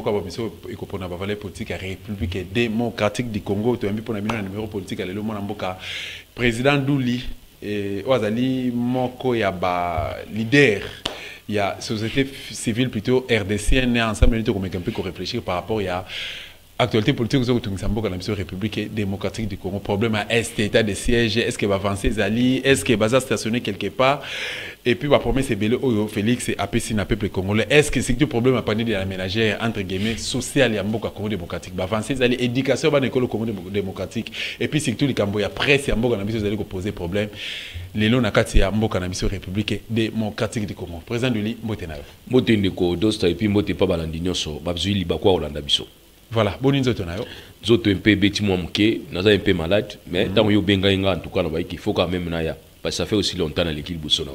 moko ba biso ekopona ba valeur politique ya République démocratique du Congo to yambi pona bino na numéro politique ya lelo mona mboka président Douli Ouazali moko ya ba leader il y a société civile plutôt RDCN ensemble nous devons un peu réfléchir par rapport à actualité politique aux dans la République démocratique du Congo. Problème à est état de siège, est-ce qu'il va avancer Zali, est-ce qu'il va stationner quelque part et puis va promettre c'est belé Félix et APC na peuple congolais. Est-ce que c'est du problème à parler de la ménagère entre guillemets sociale et mboka Congo démocratique va avancer Zali éducation dans l'école Congo démocratique et puis c'est tout les Camboya presse et mboka na biso Zali ko poser problème. Lelo na kati ya mboka na biso République démocratique du Congo. Président Duli Mbotenayo. Mbotendeko dosta et puis mbote pa balandi nyonso babzui libakwa olanda biso. Voilà, bon nzoto nayo. Zoto un peu beti moi mke, naza un peu malade, mais tant yo benga en tout cas il faut quand même naya parce que ça fait aussi longtemps dans l'équipe Boussona.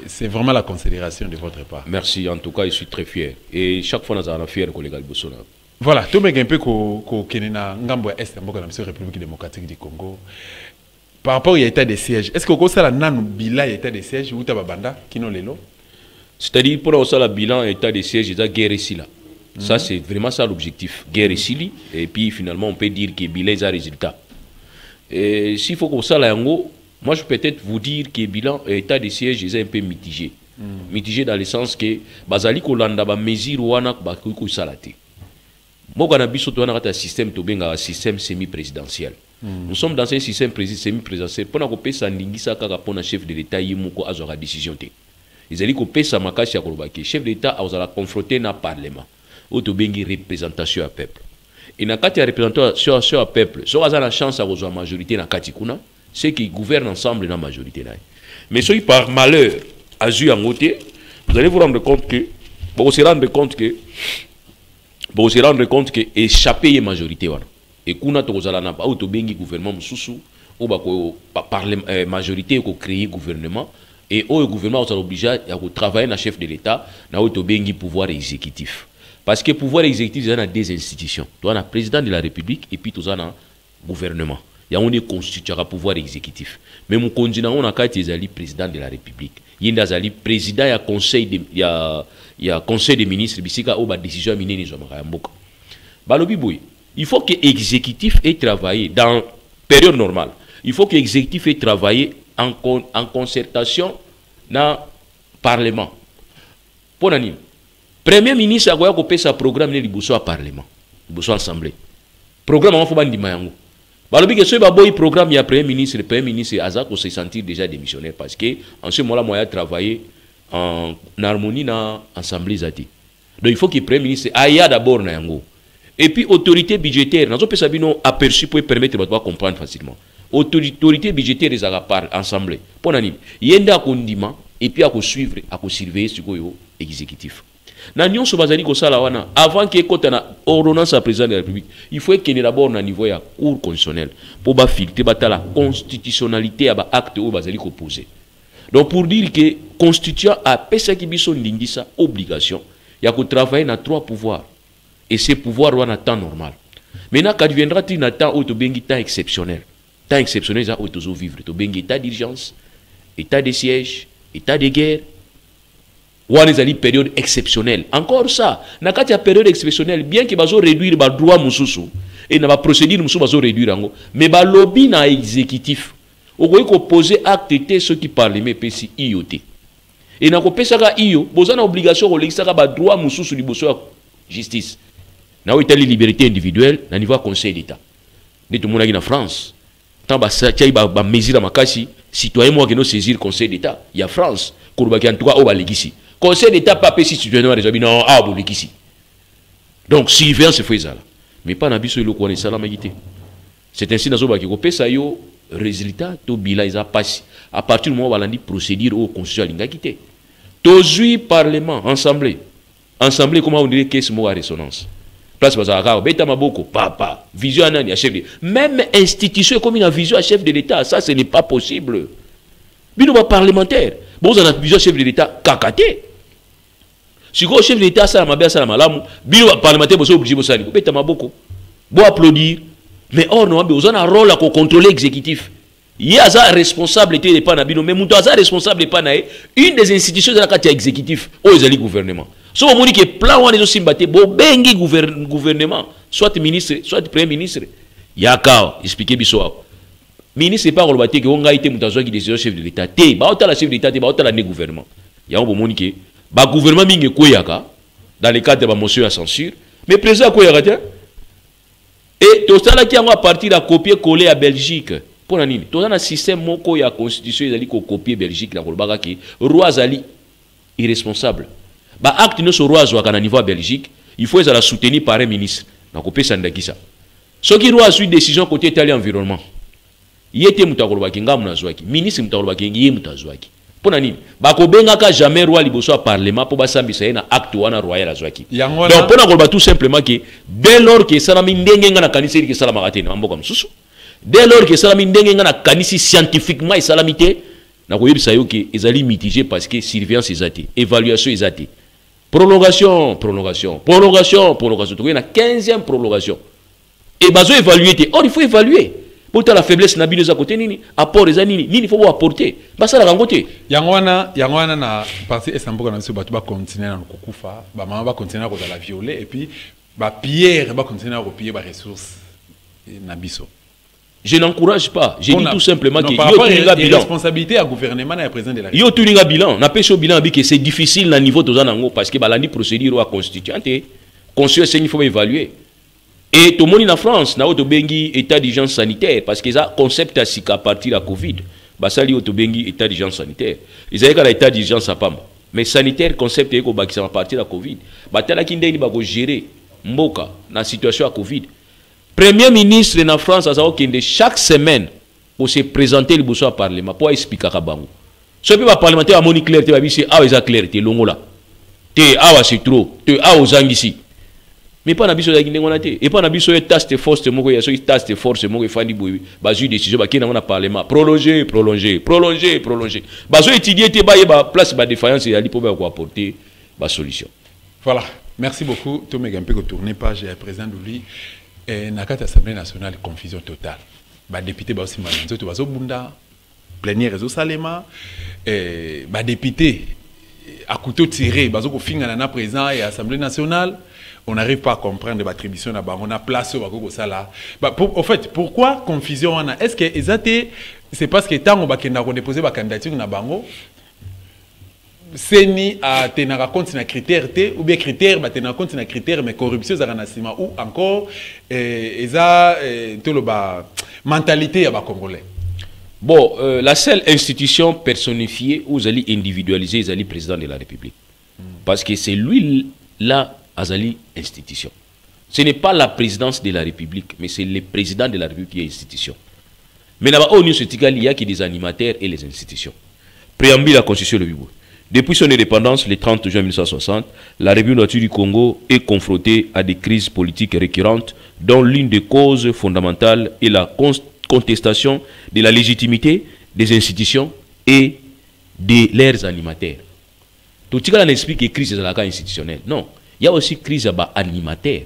C'est vraiment la considération de votre part. Merci, en tout cas je suis très fier et chaque fois nous avons fier collègue Boussona. Voilà, tout un peu ko kenena ngambo est mboka na biso République démocratique du Congo. Par rapport à l'état de siège, est-ce que vous avez un bilan d'état de siège ou tababanda qui non lelo? C'est-à-dire pour le bilan état de siège, il y a guerre ici là. Ça, c'est vraiment ça l'objectif. Guerre ici, et puis finalement, on peut dire que bilan est un résultat. Et s'il faut que ça, moi, je peux peut-être vous dire que le bilan état de siège est un peu mitigé. Mitigé dans le sens que, Bazali Kolanda, mesure wana bakuku salate. Moi, quand on a un système, un système semi-présidentiel. Nous sommes dans un système semi-présidentiel. Pour nous faire ça, pour un chef de l'État, il y a une décision. Ils ont dit que ça m'a caché à le chef de l'État a confronté dans le Parlement. Où tu as une représentation à peuple. Et dans la représentation à peuple, si on a la chance d'avoir la majorité dans le Kuna, c'est qu'ils gouvernent ensemble dans la majorité. Mais si par malheur, à jouer en côté, vous allez vous rendre compte que, vous se rendre compte que échapper à la majorité. Et kuna to kozala na ba auto bengi gouvernement mususu ou ba ko majorité ko créer gouvernement et au gouvernement on obligé à travailler na chef de l'État na auto bengi pouvoir exécutif parce que pouvoir exécutif il y a deux institutions toi na président de la République et puis toi na gouvernement il y a on est constitué à pouvoir exécutif mais mon continent on a kati ezali président de la République yinda zali président ya conseil de ya conseil des ministres bisika au ba décision minene zo mboka balobi boy. Il faut que l'exécutif ait travaillé dans la période normale. Il faut que l'exécutif ait travaillé en concertation dans le Parlement. Pour le Premier ministre a coupé sa programme de l'Ibousso Parlement. L'Ibousso Assemblée. Programme en Fouban Dimayango. Balobi que ce programme, il y a le Premier ministre Azak se sentir déjà démissionnaire parce que en ce moment-là, moi, il a travaillé en harmonie dans l'Assemblée Zati. Donc il faut que le Premier ministre aille d'abord dans Yango. Et puis, autorité budgétaire, nous avons aperçu pour permettre de comprendre facilement. Autorité budgétaire, les parlent ensemble. Pour nous, il y a un condiment et puis à suivre, à surveiller ce exécutif. Nous avons avant qu'il y ait une ordonnance à président de la République, il faut qu'il y ait d'abord un niveau de cour constitutionnelle pour filtrer la constitutionnalité de l'acte où vous posé. Donc, pour dire que le constituant a une obligation, il y a que travailler dans 3 pouvoirs. Et ces pouvoirs ont un temps normal. Maintenant, quand viendra un temps où tu as un temps exceptionnel, c'est où tu vas vivre. Tu as un état d'urgence, état de siège, état de guerre. Ou une période exceptionnelle. Encore ça, dans une période exceptionnelle, bien que tu réduire le droit et la procédure réduire, mais le lobby na exécutif. Vous pouvez poser acte ceux qui parlent, mais c'est IOT. Et dans le IO, vous avez l'obligation de droit de justice. Nous avons les libertés individuelles au niveau du Conseil d'État. Nous sommes en France. Tant que nous avons des mesures à citoyens qui saisir le Conseil d'État. Il y a France. En tout cas, le Conseil d'État n'a pas pu citoyens résolver. Non, donc, surveillance, c'est fait ça. Mais pas dans le coin de ça. C'est ainsi que nous avons fait résultat, tout bilan est passé. À partir du moment où on a dit procédure au Conseil d'État. Tous les parlements, assemblée, comment on dirait qu'est-ce que résonance? Place Bazara, Beta Maboko, papa, vision à chef de même institution comme une vision à chef de l'État, ça ce n'est pas possible. Bino parlementaire, bon, on a vision chef de l'État, kakaté. Si le chef de l'État, ça m'a bien ça m'a l'amour, bino parlementaire, vous êtes obligé de faire Beta Maboko. Bon applaudir, mais or non, on a un rôle à contrôler l'exécutif. Il y a un responsabilité de pas Nabino, mais Moutoza responsable de pas une des institutions de la carte exécutive, au gouvernement. so omoni ke plan wana ezosimba te bobengi gouvernement soit ministre soit premier ministre yaka expliquer biso awa ministre pas koloba te ke ongai te mutu azwaki décision chef de l'état te baotala chef de l'état te baotala ne gouvernement yango bomoni ke gouvernement mingi ekweyaka dans le cadre de motion à censure mais président akweyaka te et tosalaki yango à partir de copier coller à Belgique pour nini toza na système moko ya constitution ezali ko copier Belgique na kolobaka ke roi azali irresponsable acte nyonso roi azwaka na niveau ya Belgique il faut ezala soutenir par un ministre na kopesa ndakisa soki roi azwi décision côté état environnement yete mutu akolobaki ngamu nazwaki ministre mutu akolobaki ye mutu azwaki pona nini bakobengaka jamais roi liboso ya parlement po basambisa ye na acte wana royal azwaki donc pona koloba tout simplement que dès lors que esalami ndenge nga na kanisi ke esalamaka te na mboka mosusu dès lors que esalami ndenge nga na kanisi scientifiquement esalami te na koyebisa yo ke ezali mitigé parce que surveillance eza te évaluation eza te prolongation tokoki na 15e prolongation et bazo évaluer te or il faut évaluer pour la faiblesse na bino za côté nini apport eza nini faut apporter basala kango te yango wana na parti esamboka na biso bato ba continuer na kokufa ba mama ba continuer na kozala violer et puis ba pierre ba continuer na kopiller ba ressources na biso. Je n'encourage pas. Je dis tout simplement que la responsabilité à gouvernement et à président de la République. Yo tuninga bilan. Na pêche au bilan que c'est difficile na niveau de zanango parce que balandi procédure à constituante. Conscience il faut évaluer. Et tout le monde en France na auto bengi état d'urgence sanitaire parce que ça concept à sika à partir de la Covid. Basali auto bengi état d'urgence sanitaire. Ils avaient qu'à l'état d'urgence à pam. Mais sanitaire concept est ko bakisa à partir de la Covid. Batala kindeni ba ko gérer mboka na situation à Covid. Premier ministre en France a dit chaque semaine pour se présenter le boussoir au Parlement pour expliquer à Bango. Ce qui va parlementaire à moni clair, tu vas dire ah ils a clair, tu longo là, tu ah c'est trop, tu ah aux ici. Mais pas n'abisso la Guinée on a été et pas n'abisso une task force de moko, il y a une task force de moko fandi boui, basu décision bah qui n'a pas Parlement prolonger. Basu étudier te bah place bah défaillance et ali pour bah apporter bah solution. Voilà, merci beaucoup. Tomé Gampe ko tourner page et président Douli. Na kati Assemblée nationale confusion totale. Ba député ba aussi manzo to bazo bunda plénière réseau Salema ba député à couteau tiré bazo ko finga na président et Assemblée nationale, on n'arrive pas à comprendre l'attribution na bango na place au bako sala. En fait, pourquoi confusion wana? Est-ce que c'est parce que tant on ba kenda ko déposer ba candidature na bango seni a tenir compte na critère T ou bien critère ba tenir compte na critère mais corruption za nasima ou encore eza toloba mentalité ya ba congolais. Bon, la seule institution personnifiée ou zali individualisée zali président de la République. Parce que c'est lui là azali institution. Ce n'est pas la présidence de la République mais c'est le président de la République qui est institution. Mais là-bas au niveau il y a qui des animateurs et les institutions. Préambule la constitution le Bibo. Depuis son indépendance, le 30 juin 1960, la République du Congo est confrontée à des crises politiques récurrentes dont l'une des causes fondamentales est la contestation de la légitimité des institutions et de leurs animateurs. Tout ce qu'on explique que crise est la crise institutionnelle. Non, il y a aussi crise animataire.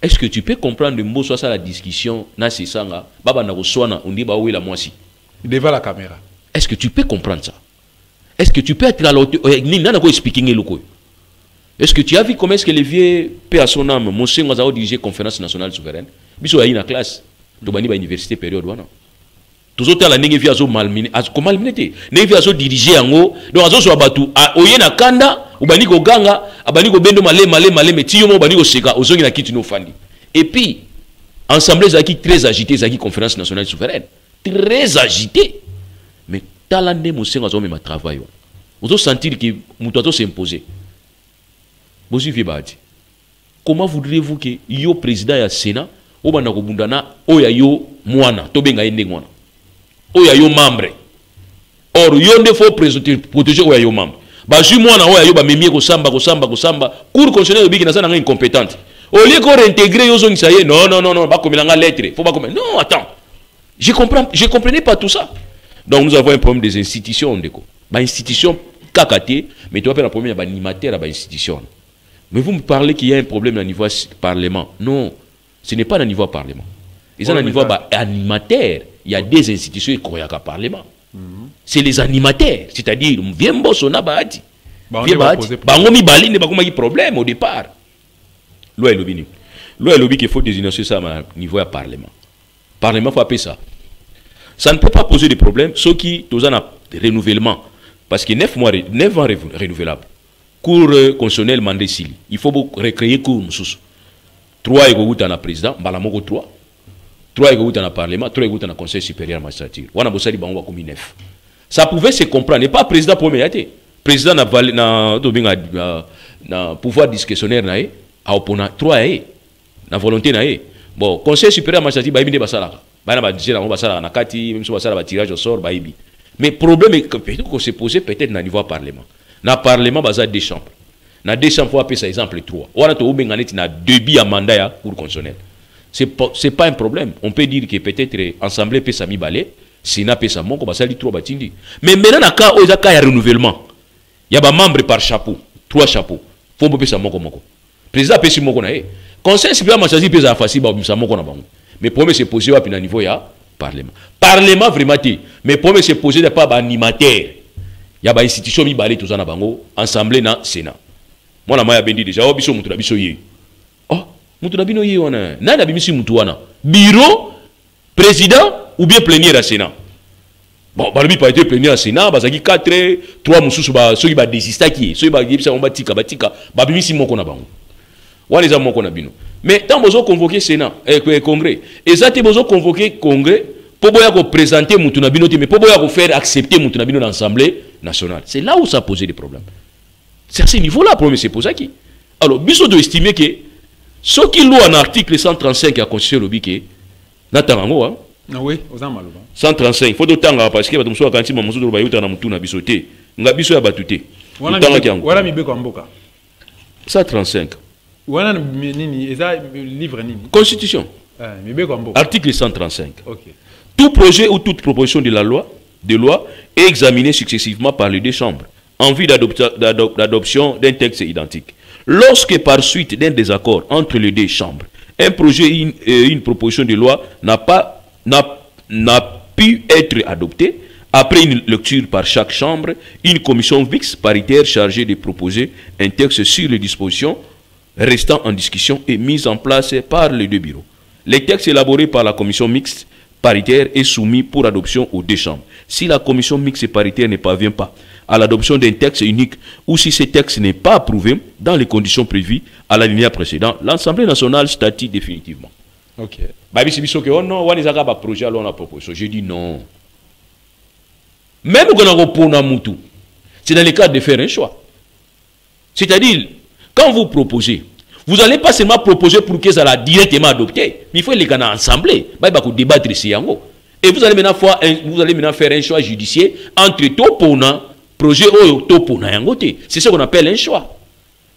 Est-ce que tu peux comprendre le mot soit ça la discussion na sanga baba na koswana on dit ba oui la moisi devant la caméra. Est-ce que tu peux comprendre ça? Est-ce que tu peux être à l'autre? Est-ce que tu as vu comment est-ce que les vieux, paix à son âme, mon seigneur a dirigé la conférence nationale souveraine? Biso a une classe, tu vas université période. Tous autres, la négé via zo malminé, comment malminé? Négé via zo dirigé en haut, donc azo so abatu, a oyena kanda, ou bani ko ganga, a bani ko bendo malé, mais tiyo mo bani ko seka, ozongi na kiti no fandi. Et puis, ensemble, zaki très agité, zaki conférence nationale souveraine, très agité. Mais talande mon seigneur a même travail. Vous allez sentir que Moutato s'imposer. Vous suivez Badi. Comment voudriez-vous que yo président ya Sénat, ou bana ko bundana, o ya yo mwana, to benga yende mwana. O ya yo membre. Or yo ne faut protéger o ya yo membre. Ba ju mwana o ya yo ba memie ko samba. Cour constitutionnelle biki na sana incompétente. Au lieu qu'on réintégrer yo zone ça y est, non, ba komela lettre, faut pas comme non, attends. Je comprenais pas tout ça. Donc nous avons un problème des institutions ndeko. Ba institution kakate, mais tu as un problème d'animateur à ba institution. Mais vous me parlez qu'il y a un problème au niveau parlement. Non, ce n'est pas au niveau parlement. Ils ont un niveau animateur. Il y a des institutions qui ont un parlement. C'est les animateurs, c'est-à-dire Mviembo Sona Bahati. bango mibali nde bakomaki problème au départ. Loi lobby qu'il faut désigner ça à niveau du Parlement. Parlement faut appeler ça. Ça ne peut pas poser de problème, ceux qui ont un renouvellement. Parce que 9 ans renouvelables. Cour constitutionnel mandé Sili. Il faut recréer cour sous. 3 égaux dans le président, balamoko 3. 3 égaux dans le Parlement, 3 égaux dans le Conseil supérieur de la magistrature. Wana bossali bango comme 9. Ça pouvait se comprendre. Et pas président premier été. Président na pouvoir discrétionnaire na e, a opposé 3 e. Na volonté na e. Bon, Conseil supérieur de la magistrature ba ibinde basalaka. Bana ba dire on basala na kati, même si basala ba tirage au sort ba ibi. Mais problème est que peut-être qu'on s'est posé peut-être na niveau Parlement. Na Parlement baza deux chambres. Na deux chambres faut appeler ça exemple 3. Wana to benganeti na débit à mandat ya cour constitutionnelle. C'est pas un problème. On peut dire que peut-être Assemblée peut s'ami balé, Sénat peut s'ami moko basali 3 batindi. Mais maintenant na cas oza cas ya renouvellement. Il y a ba membres par chapeau, 3 chapeaux. Faut peut s'ami moko. Président peut s'ami moko na e. Conseil supérieur magistrature peut ça facile ba s'ami moko na bango. Mais premier se poser à un niveau ya Parlement. Parlement vraiment mais premier se poser de pas animateur. Il y a une institution qui balé tous en bango, Assemblée na Sénat. Moi la maya bendi déjà obiso mutu na biso ye. Oh, mutu na bino ye wana. Na na bimisi mutu wana. Bureau, président ou bien plénière à Sénat. Bon, balobi pas été plénière à Sénat, bazaki 4 3 mususu ba ceux qui ba désista qui, ceux qui ba yebisa on batika ba bimisi moko na bango. Wana les moko na bino. Mais tant bozo convoquer Sénat et congrès, ezati bozo convoquer congrès pour boya ko présenter mutu na bino mais pour boya ko faire accepter mutu na bino dans l'Assemblée nationale. C'est là où ça posait des problèmes. C'est à ce niveau-là pour c'est pour ça qui. Alors, biso doit estimer que ce qui loue en article 135 qui a constitué le biquet, n'attendons hein. Oui, aux amalova. 135, il faut d'autant parce que batum soit quand il m'a montré le bayuta na mutu na bisoté, nga biso ya batute. Voilà mi beko mboka. 135. Voilà nini, eza livre nini. Constitution. Mi beko mboka. Article 135. OK. Tout projet ou toute proposition de loi est examiné successivement par les deux chambres en vue d'adoption d'un texte identique. Lorsque par suite d'un désaccord entre les deux chambres, un projet et une proposition de loi n'a pu être adopté, après une lecture par chaque chambre, une commission mixte paritaire chargée de proposer un texte sur les dispositions restant en discussion est mise en place par les deux bureaux. Les textes élaborés par la commission mixte paritaire est soumis pour adoption aux deux chambres. Si la commission mixte paritaire ne parvient pas à l'adoption d'un texte unique ou si ce texte n'est pas approuvé dans les conditions prévues à l'alinéa précédent, l'Assemblée nationale statue définitivement. OK. Oh non, on a un projet à la proposition. Je dis non. Même quand on repose un moutou, c'est dans le cadre de faire un choix. C'est-à-dire, quand vous proposez, vous n'allez pas seulement proposer pour que ça soit directement adopté, mais il faut les gagner ensemble. Il faut débattre ici. Et vous allez maintenant faire un choix judiciaire entre Topona, projet ou Topona. C'est ce qu'on appelle un choix.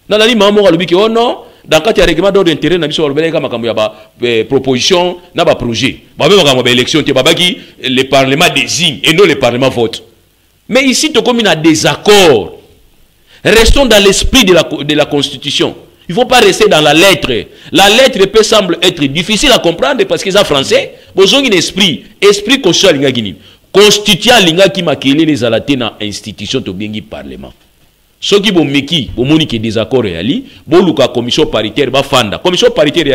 Dans la ligne, oh non, dans le cas de règlement d'ordre d'intérêt, il y a proposition, il y a projet. Il y a élection, le Parlement désigne et non le Parlement vote. Mais ici, comme il y a des accords, restons dans l'esprit de la Constitution. Il ne faut pas rester dans la lettre. La lettre peut sembler être difficile à comprendre parce qu'ils sont français. Ils ont un esprit. Esprit constitutionnel. Constituant l'inga qui m'a créé les alatés dans l'institution de bien parlement. Ceux qui ont meki, ont des accords et ali, la commission paritaire, fanda. Commission paritaire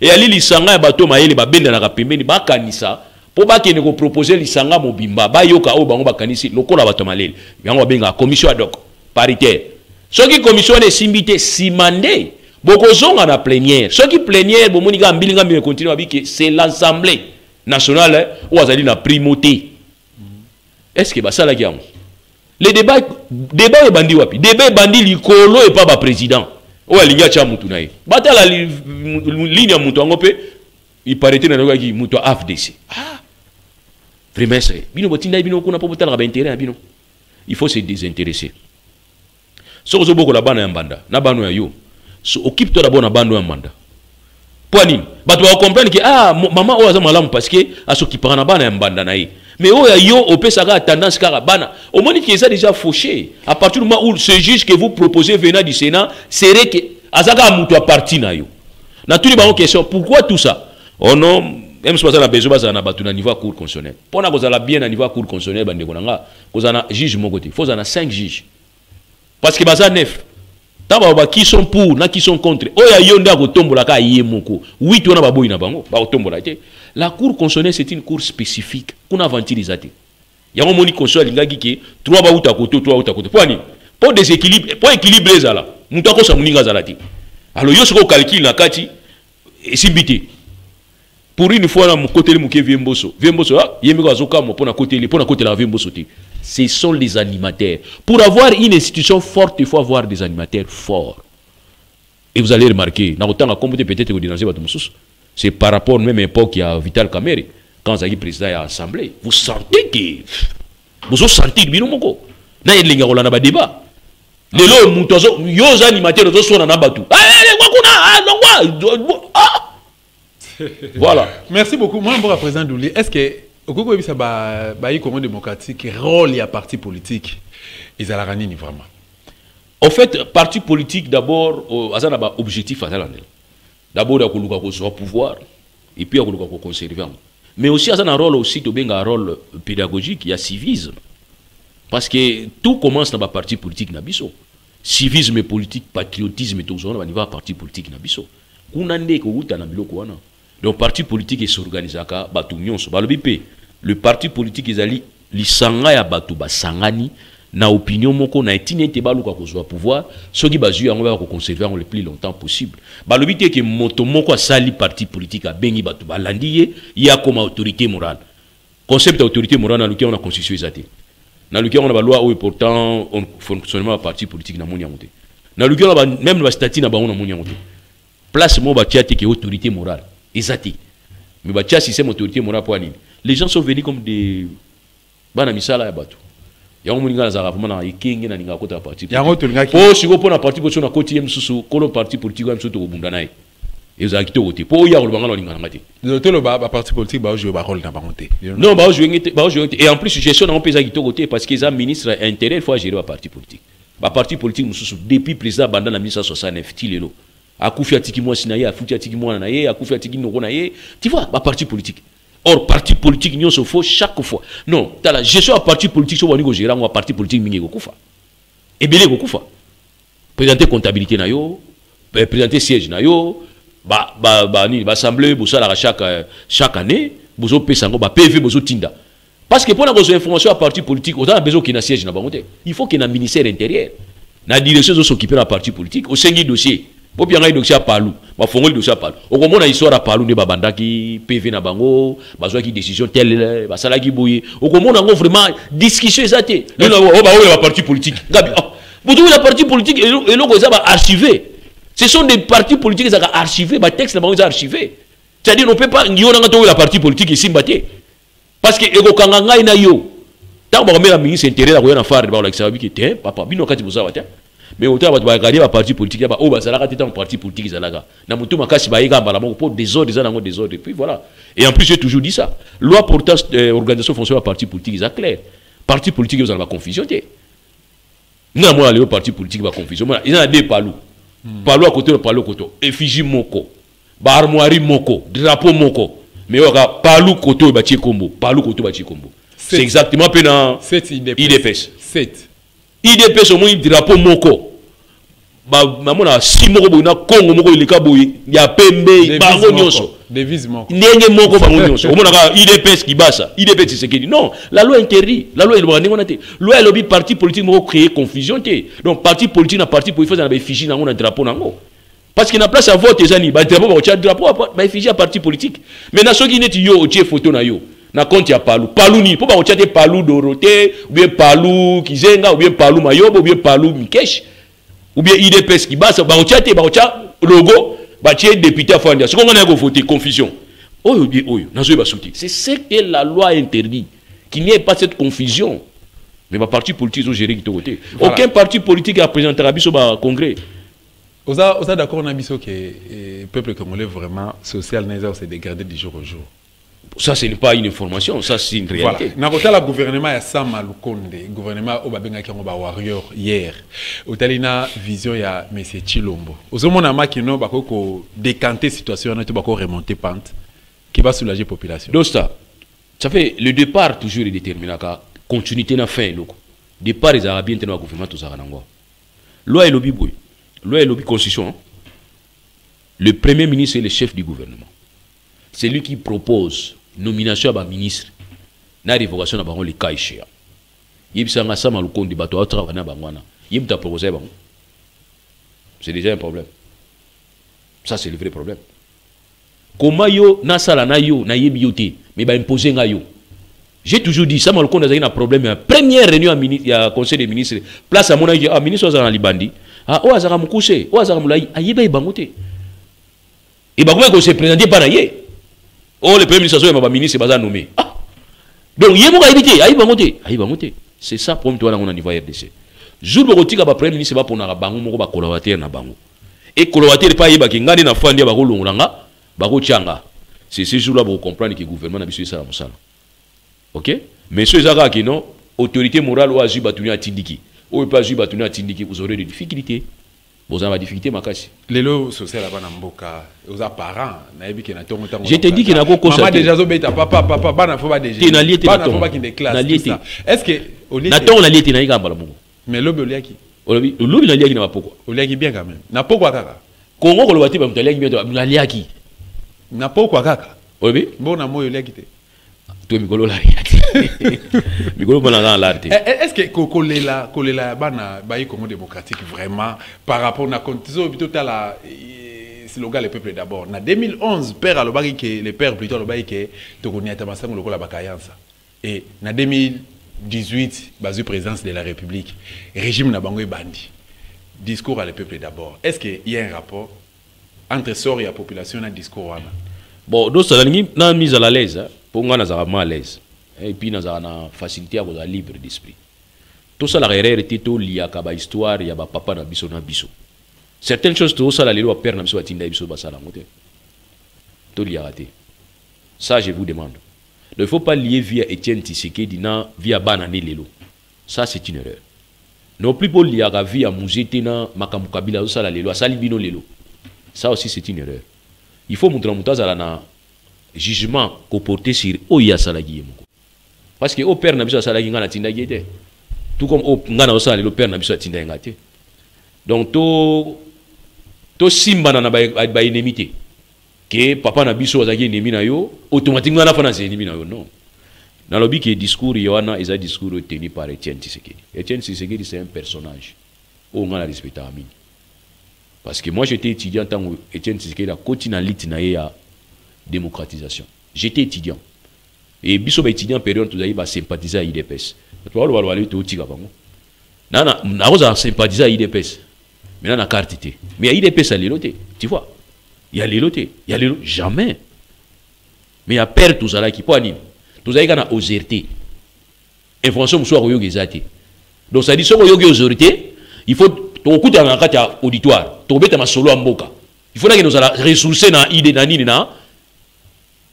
et ali lisanga ya bato maele ba benda na kapembeni ba kanisa. Pour pas qu'il ne propose lisanga mobimba ba yoka o bango ba kanisi lokola bato malele. Yango benga commission ad hoc paritaire. Ceux qui commission est simbité simandé. Beaucoup sont en plénière. Ceux qui plénière, c'est l'Assemblée nationale où ils ont la primauté. Est-ce que ça la gamme? Le débat est bandit wapi. Débat est bandit l'icolo et pas le président. Ou il y a chamutu nae. Bata la ligne à mutu angope. Il paraît que na qui mutu AFDC. Ah. Vraiment c'est. Bino botinda bino kuna po botala ba intérêt bino. Il faut se désintéresser. So zo boko la bana ya mbanda. Na bano ya yo. So occupe-toi d'abord na bando ya mbanda. Poani. Bato va comprendre que maman oza malamu parce que a s'occuper na bana ya mbanda nae. Mais yo opesaka tendance kara bana. Au moins qui est déjà fauché. À partir du moment où ce juge que vous proposez venant du Sénat serait que azaka mutu a parti na yo. Na tous les bonnes questions, pourquoi tout ça? Oh non, même si on a besoin de battre na niveau cour constitutionnel. Pour na kozala bien na niveau cour constitutionnel bande konanga, kozana juge mokote. Faut en 5 juges. parce que baza neuf taba ba qui sont pour na qui sont contre oya yonda ko tombola ka yemoko 8 wana baboyi na bango ba tombola te. La cour constitutionnelle c'est une cour spécifique kuna ventilisate yango moni constitution lingaki ke 3 ba uta koto 3 uta koto pour ni pour déséquilibre pour équilibre ezala mutu akosa muninga zala te alors yo soko calcul na kati esimbité pour une fois na côté le muke viemboso ah yemiko azoka mo pona côté la viemboso te. Ce sont les animateurs. Pour avoir une institution forte, il faut avoir des animateurs forts. Et vous allez remarquer, c'est par rapport même époque à Vital Kamerhe, quand il est président de l'Assemblée, vous sentez que vous sentez que vous avez un débat. Les animateurs sont voilà. Merci beaucoup. Moi, je président Douli. Est-ce que au Congo, ça va y Congo démocratique, rôle et parti politique, ils ont la vraiment. En fait, parti politique d'abord, ça a un objectif à l'année. D'abord, il y a un pouvoir et puis il y a un conserver. Mais aussi, ça a un rôle aussi, un rôle pédagogique, il y a civisme. Parce que tout commence dans le parti politique nabiso. Civisme politique, patriotisme, tout ça, on va à parti politique nabiso. Kunande ko uta na biloko wana. Donc parti politique est s'organiser ka batu nyonso. Le parti politique ezali lisanga ya batu basangani na opinion moko na etine te baluka kozwa pouvoir soki bazui yango ba ko conserver le plus longtemps possible. Balobi te ke moto moko asali parti politique a bengi batu balandi ye ya comme autorité morale. Concept autorité morale na lukia on a constitution ezate. Na lukia on a ba loi ou pourtant on fonctionnement parti politique na moni yangote. Na lukia on a même le statut na ba on na moni yangote. Place mo ba tiate ke autorité morale ezate. Mais ba tia système autorité morale pour ani. Les gens sont venus comme des banamisala ya batu. Yango muninga na zaka vraiment na ikingi na ninga kota parti. Yango tulinga ki. Po siko pona parti politique na koti msusu kolo parti politique msusu to bunda nae. Eza kito kote. Po ya kolobanga na ninga ngati. Zoto lo ba parti politique ba jouer ba rôle na bangote. Non ba jouer et en plus gestion na pesa kito kote parce que les ministres intérieur faut gérer ba parti politique. Ba parti politique msusu depuis président banda na 1969 tilelo. Akufi atiki moi sinaye afuti atiki moi na ye akufi atiki noko na ye. Tu vois ba parti politique. Or, parti politique, nous se faut chaque fois. Non, tu as la gestion à parti politique, sur le gérant ou parti politique, mingi gokufa. Et bien, gokufa. Présenter comptabilité na yo, présenter siège na yo, assemblée, chaque année, bozo pesango, PV, bozo tinda. Parce que pour la information à parti politique, on a besoin qu'il y ait un siège na bangote. Il faut qu'il y ait un ministère intérieur. La direction de s'occuper de la parti politique, au sein du dossier. Pour bien dossier à Palou, ma fongo le dossier à Palou. Au moment où histoire à Palou ne babanda qui PV na bango, bazwa qui décision telle, basala qui bouillé. Au moment où vraiment discussion exacte. Nous la parti politique. Gabi, vous trouvez la parti politique et l'on ça va archiver. Ce sont des partis politiques qui sont archivés, bah texte là bango archivé. C'est-à-dire on peut pas y on a la parti politique ici mbaté. Parce que ego kanganga ina yo. Tant ba la ministre intérieur la faire ba la sababi qui était papa bino kati boza wata. Mais autant va regarder la parti politique là oh bah ça la un parti politique zalaga na mutu makasi ba yiga mbala moko pour désordre désordre et puis voilà. Et en plus j'ai toujours dit ça, loi portant organisation fonctionnaire parti politique est clair. Parti politique vous avez la confusion té. Non moi le parti politique va confusion. Il y en a deux palou. Palou à côté de palou côté effigie moko. Ba armoire moko, drapeau moko. Mais on a palou côté ba kombo, palou côté ba kombo. C'est exactement pendant 7 IDPS. 7 IDPS au moins drapeau moko. Ba mamona si moko na Congo moko ilika boyi ya pembe bango nyonso. Devise moko. Ndenge moko bango nyonso. Omona ka IDPS kibasa, IDPS c'est que non, la loi interdit. La loi elle on a té. Loi elle obi parti politique moko créer confusion té. Donc parti politique na parti politique na ba effigie na ngona drapeau nango. Parce qu'il y a place à vote ezani ba drapeau ba tia drapeau ba effigie à parti politique. Mais na soki neti yo o tie photo na yo. Na compte ya Palou. Palou ni, pour pas te Palou Dorothée, ou bien Palou Kizenga, ou bien Palou Mayobo, ou bien Palou Mikesh, ou bien IDPS qui basse, ba logo, ba député à Fandia. Ce qu'on a voté, confusion. Oh, c'est ce que la loi interdit. Qu'il n'y ait pas cette confusion. Mais ma parti politique, j'ai géré qui côté. Aucun parti politique a présenté à Bisso au congrès. Vous êtes d'accord, on a dit que le peuple congolais vraiment social, c'est dégradé de jour au jour. Ça, ce n'est pas une information, ça, c'est une réalité. Voilà. Le gouvernement a Sama Lukonde, le gouvernement Obabenga Kiangoba Warrior hier. Otalina vision ya M. Chilombo. Ozomona makino bako décanter situation, on bako remonter pente, qui va soulager la population. Donc ça fait le départ toujours est déterminé. Continuité na fin loko. Départ les Arabiens dans le gouvernement tout ça nango. Loi et lobby boy. Loi et lobby constitution. Hein? Le premier ministre est le chef du gouvernement. C'est lui qui propose nomination à un ministre. Na révocation à le cas échéant. Il y a un sama le compte du bateau à travailler à Bangwana. Il y a proposé Bango. C'est déjà un problème. Ça c'est le vrai problème. Comment yo na sala na yo na yebi yote mais ba imposer nga yo. J'ai toujours dit ça mal compte un problème. Première réunion à conseil des ministres place à mon avis à ministre dans Libandi. Ah o azara mukuse, o azara mulai ayeba bangote. Et bah comment se présenter par ailleurs. Oh le premier ministre so ba ministre baza nommé. Ah. Donc yebo ka éviter ayibangote. C'est ça problème toi on a niveau RDC. Jour bokotika ba premier ministre ba pona bango moko ba collaborateur na bango. Et collaborateur pas yeba ki ngani na fandi ba ko longolanga. C'est ce jour-là pour comprendre que le gouvernement a besoin de ça. Ok? Mais ceux qui non, autorité morale ou azu batuni à Tindiki, ou pas azu batuni à Tindiki, vous aurez des difficultés. Vous avez des difficultés, ma casse. Les lots sociaux là-bas dans Mboka, aux parents, je te dis qu'il n'a pas maman déjà zobeta, papa, bana faut pas déjà. Tu n'as lié tes bana faut pas qu'il des classes. Est-ce que au lieu Nathan on a lié tes naïga mbalamu. Mais l'obi oliaki. L'obi n'a lié qui n'a pas pourquoi. Oliaki bien quand même. N'a pas quoi kaka. Congo le bâti ba mutaliaki bien to liaki. Na poko kaka. Obi? Mbona moyo liaki te. To mikolo la liaki. Mikolo bona dans l'arte. Est-ce que kolela bana bayi Congo démocratique vraiment par rapport na condition plutôt à la slogan le peuple d'abord. Na 2011 père alobaki que le père plutôt alobaki que tokoni atamasanga lokola bakayansa. Et na 2018 bazu présidence de la République régime na bango bandi. Discours à le peuple d'abord. Est-ce qu'il y a un rapport entre sort et la population dans le discours? Bon, donc ça n'a mis à l'aise, pour moi, nous sommes à l'aise. Et puis, nous avons une facilité à être libre d'esprit. Tout ça, la réalité, tout lié à la histoire, il y a papa na biso na biso. Certaines choses, tout ça, la loi père na biso atinda biso basala moté. Tout lié à raté. Ça, je vous demande. Il ne faut pas lier via Étienne Tshisekedi via Banane Lelo. Ça, c'est une erreur. Non plus pour lier à via Mouzete na Makamukabila, tout ça, la loi, ça libino Lelo. Ça aussi, c'est une erreur. Il faut montrer un jugement qu'on porte sur Oya Salagi. Parce que au père n'a pas Salagi n'a tinda guété. Tout comme au Ngana Salagi, le père n'a pas tinda ngate. Donc, to simba na ba enemité. Que papa n'a pas Salagi ennemi na yo, automatiquement na fana c'est ennemi na yo. Non. Dans le but que discours, il y a un discours tenu par Étienne Tshisekedi. Étienne Tshisekedi, c'est un personnage. On a respecté à mine. Parce que moi, j'étais étudiant tant que Étienne Tshisekedi a continué à lutter à démocratisation. J'étais étudiant. Et biso ba étudiant période tout va sympathiser à IDPS. Tu vois le aller tout tiga bango. Na roza sympathiser à IDPS. Mais na carte té. Mais à IDPS à l'éloté, tu vois. Il y a l'éloté, il y a l'éloté jamais. Mais il y a père tout ça là qui pas ni. Tout ça na oserté. Information soit royo gezate. Donc ça dit so royo oserté, il faut to kuta na kati ya auditoire to beta masolo amboka il faut que nous ala ressourcer na idée na nini na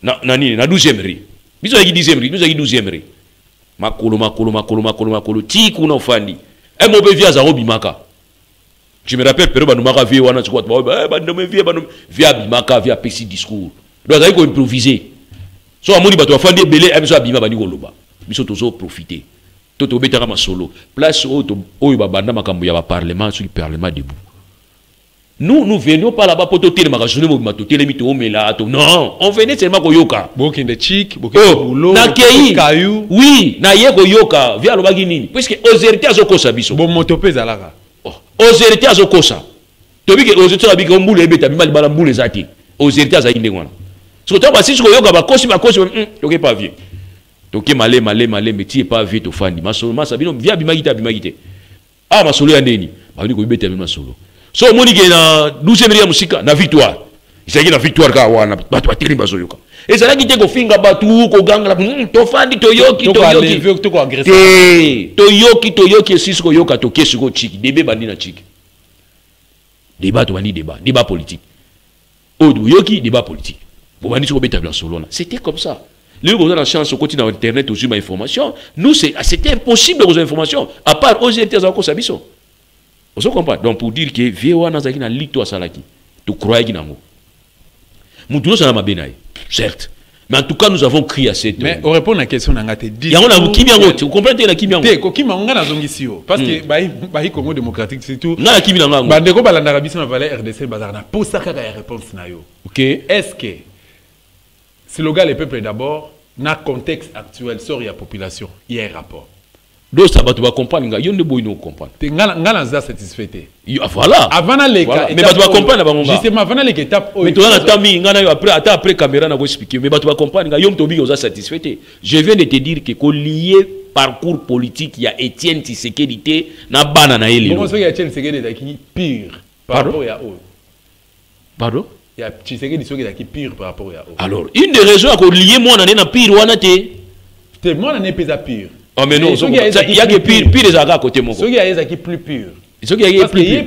12e ri biso ya 10e ri nous ya 12e ri makolo ti kuna ofandi e mo be via za obimaka je me rappelle pero banumaka vie wana tukwa ba ndome vie banum via bimaka via pesi discours donc ça ko improviser so amoni bato afandi belé e biso abima bani koloba biso tozo profiter Toto betara masolo. Place où babanda makambo ya parlement sur le parlement debout. Nous venions pas là-bas pour toter ma journée mo matoter les mito mais là non, on venait seulement ko yoka. Bokin de chic, bokin de boulot, na caillou. Oui, na ye ko yoka, via lo bagi nini. Puisque ozerité azokosa biso. Bon motopé zalaka. Ozerité azokosa. Tobi ke ozerité abi ko mbule beta bimali bala mbule zati. Ozerité za inde ngwana. So to ba si ko yoka ba kosi toke pas vieux. Donc malé mais tu es pas vite au fandi masolo masabino via bimagite ah masolo ya ndeni ba ni ko beta masolo so moni ke na 12e ya musika na victoire isaki na victoire ka wana batu batiri bazoyoka et ça là qui te ko finga batu ko ganga to fandi to yoki to ko agresser to yoki sisi ko yoka to kesi ko chiki debe bandi na chiki débat to bandi débat politique odu yoki débat politique bo bandi ko beta masolo na c'était comme ça. Lui, vous avez la chance au quotidien Internet, aux humains informations. Nous, c'était impossible aux informations. À part aux États encore ça biso. Vous comprenez? Donc, pour dire que VOA n'a pas lit toi salaki. Tu crois qu'il n'a pas. Moutoulou ça n'a pas bien. Certes. Mais en tout cas, nous avons crié à cette... Mais on répond à la question, on a été dit... Vous comprenez la Kimi Yango? Parce que le Congo démocratique, c'est tout. Non, la Kimi Yango. Bandeko Balandarabi, on va aller RDC, Bazarna. Pour ça, il y a une réponse. Ok. Est-ce que slogan le peuple d'abord, dans le contexte actuel, sur la population, il y a un rapport? Donc ça va comprendre, il y a une bonne comprendre. Ngala satisfait. Voilà. Avant les cas, mais tu vas comprendre justement avant les étapes. Mais tu vas après caméra na go expliquer, mais tu vas comprendre, il y a une tobi on satisfait. Je viens de te dire que lié parcours politique, il y a Étienne Tshisekedi na bana na ele. Comment ça il y a Étienne Tshisekedi qui pire par rapport à eux? Pardon? Il y a Tshisekedi qui pire par rapport à eux. Alors, une des raisons à lier moi na pire wana te. Te moi na pas pire. Ah mais non, il y a que pire des à côté mon. Ceux qui a qui plus pur. Ceux qui a plus pur.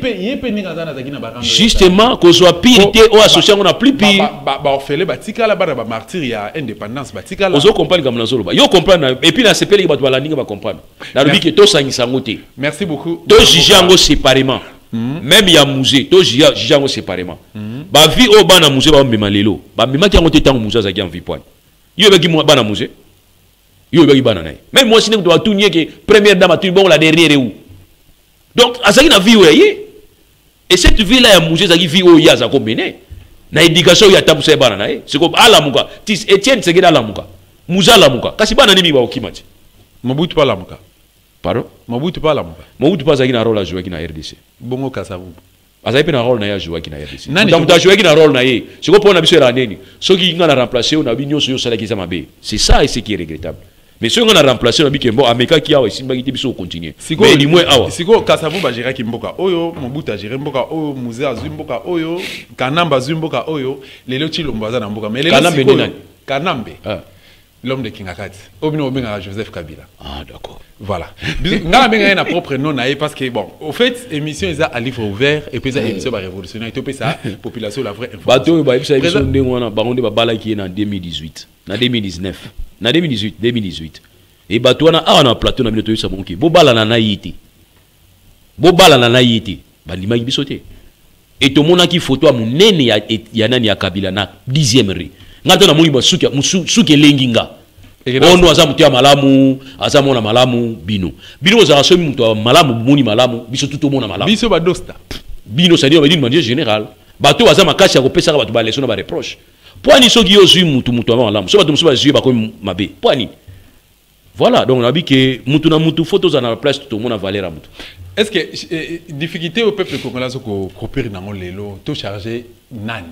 Justement, qu'on soit pire ou associé on a plus pire. On fait les batika là bas martyr il y a indépendance batika là. On comprend comme dans solo. Yo comprendre et puis la CPL qui va la ligne va comprendre. La lobi que to sangisa ngote. Merci beaucoup. To jijango séparément. Même il y a musée, to jijango séparément. Ba vie au bana musée ba mema lelo. Ba mema ki ngote tango musée za ki en vie point. Yo be ki bana musée. Même moi, si je dois tout nier que première dame a tout bon la derrière où. Donc, à ça, il y a une vie où il y a. Et cette vie-là, il y a une vie où il y a ça combiné. Na éducation, il y a tabu c'est banana. C'est comme Alamuka. Tis Etienne c'est geda Alamuka. Mouza Alamuka. Kasi banana mi ba okimati. Mobutu pas Alamuka. Pardon? Mobutu pas Alamuka. Mobutu pas zaki na rôle à jouer qui na RDC. Bongo Kasavu. Azaï pe na rôle na ya jouer qui na RDC. Donc tu jouer qui na rôle na ye. C'est quoi pour on a biso la neni. Ceux qui ngana remplacer on a binyo so yo sala ki mabe. C'est ça et ce qui est regrettable. Mais si on a remplacé, on a dit que bon, Américain qui a aussi, on continue. Mais il moins awa. Si quoi, Kasavu va gérer Kimboka Oyo, Mobutu a géré Mboka Oyo, Musée a Zumboka Oyo, Kanamba Zumboka Oyo, les lotis l'ombaza dans Mboka. Mais les Kanambe, l'homme de Kingakati, Obino Obenga Joseph Kabila. Ah d'accord. Voilà. N'a pas un propre nom parce que bon, au fait, émission est à livre ouvert et puis ça émission va révolutionner. Et puis ça, population la vraie information. Bateau, bah ça émission de moi na baronde ba bala qui est en 2018, en 2019. En 2018. Et Batouana a un plateau na binoto sa bonki. Bo bala na yiti. Bo bala na yiti. Ba lima bisoté. Et to mona ki photo munene ya nani ya Kabila na 10e rue. Ngata na moni ba suke lenginga. Ono aza mutia malamu, aza mona malamu bino. Bino za so muto malamu moni malamu, biso tout mona malamu. Biso ba dosta. Bino ça dit de manière générale. Bato aza makasi ya kopesa ka bato ba leçon na ba reproche. Poani soki yo zui mutu avant l'amour. So bato musu ba comme mabe. Poani. Voilà, donc on a dit que mutu na mutu photos à la place tout le monde a valeur à mutu. Est-ce que difficulté au peuple congolais ko copier na lelo, to charger nani?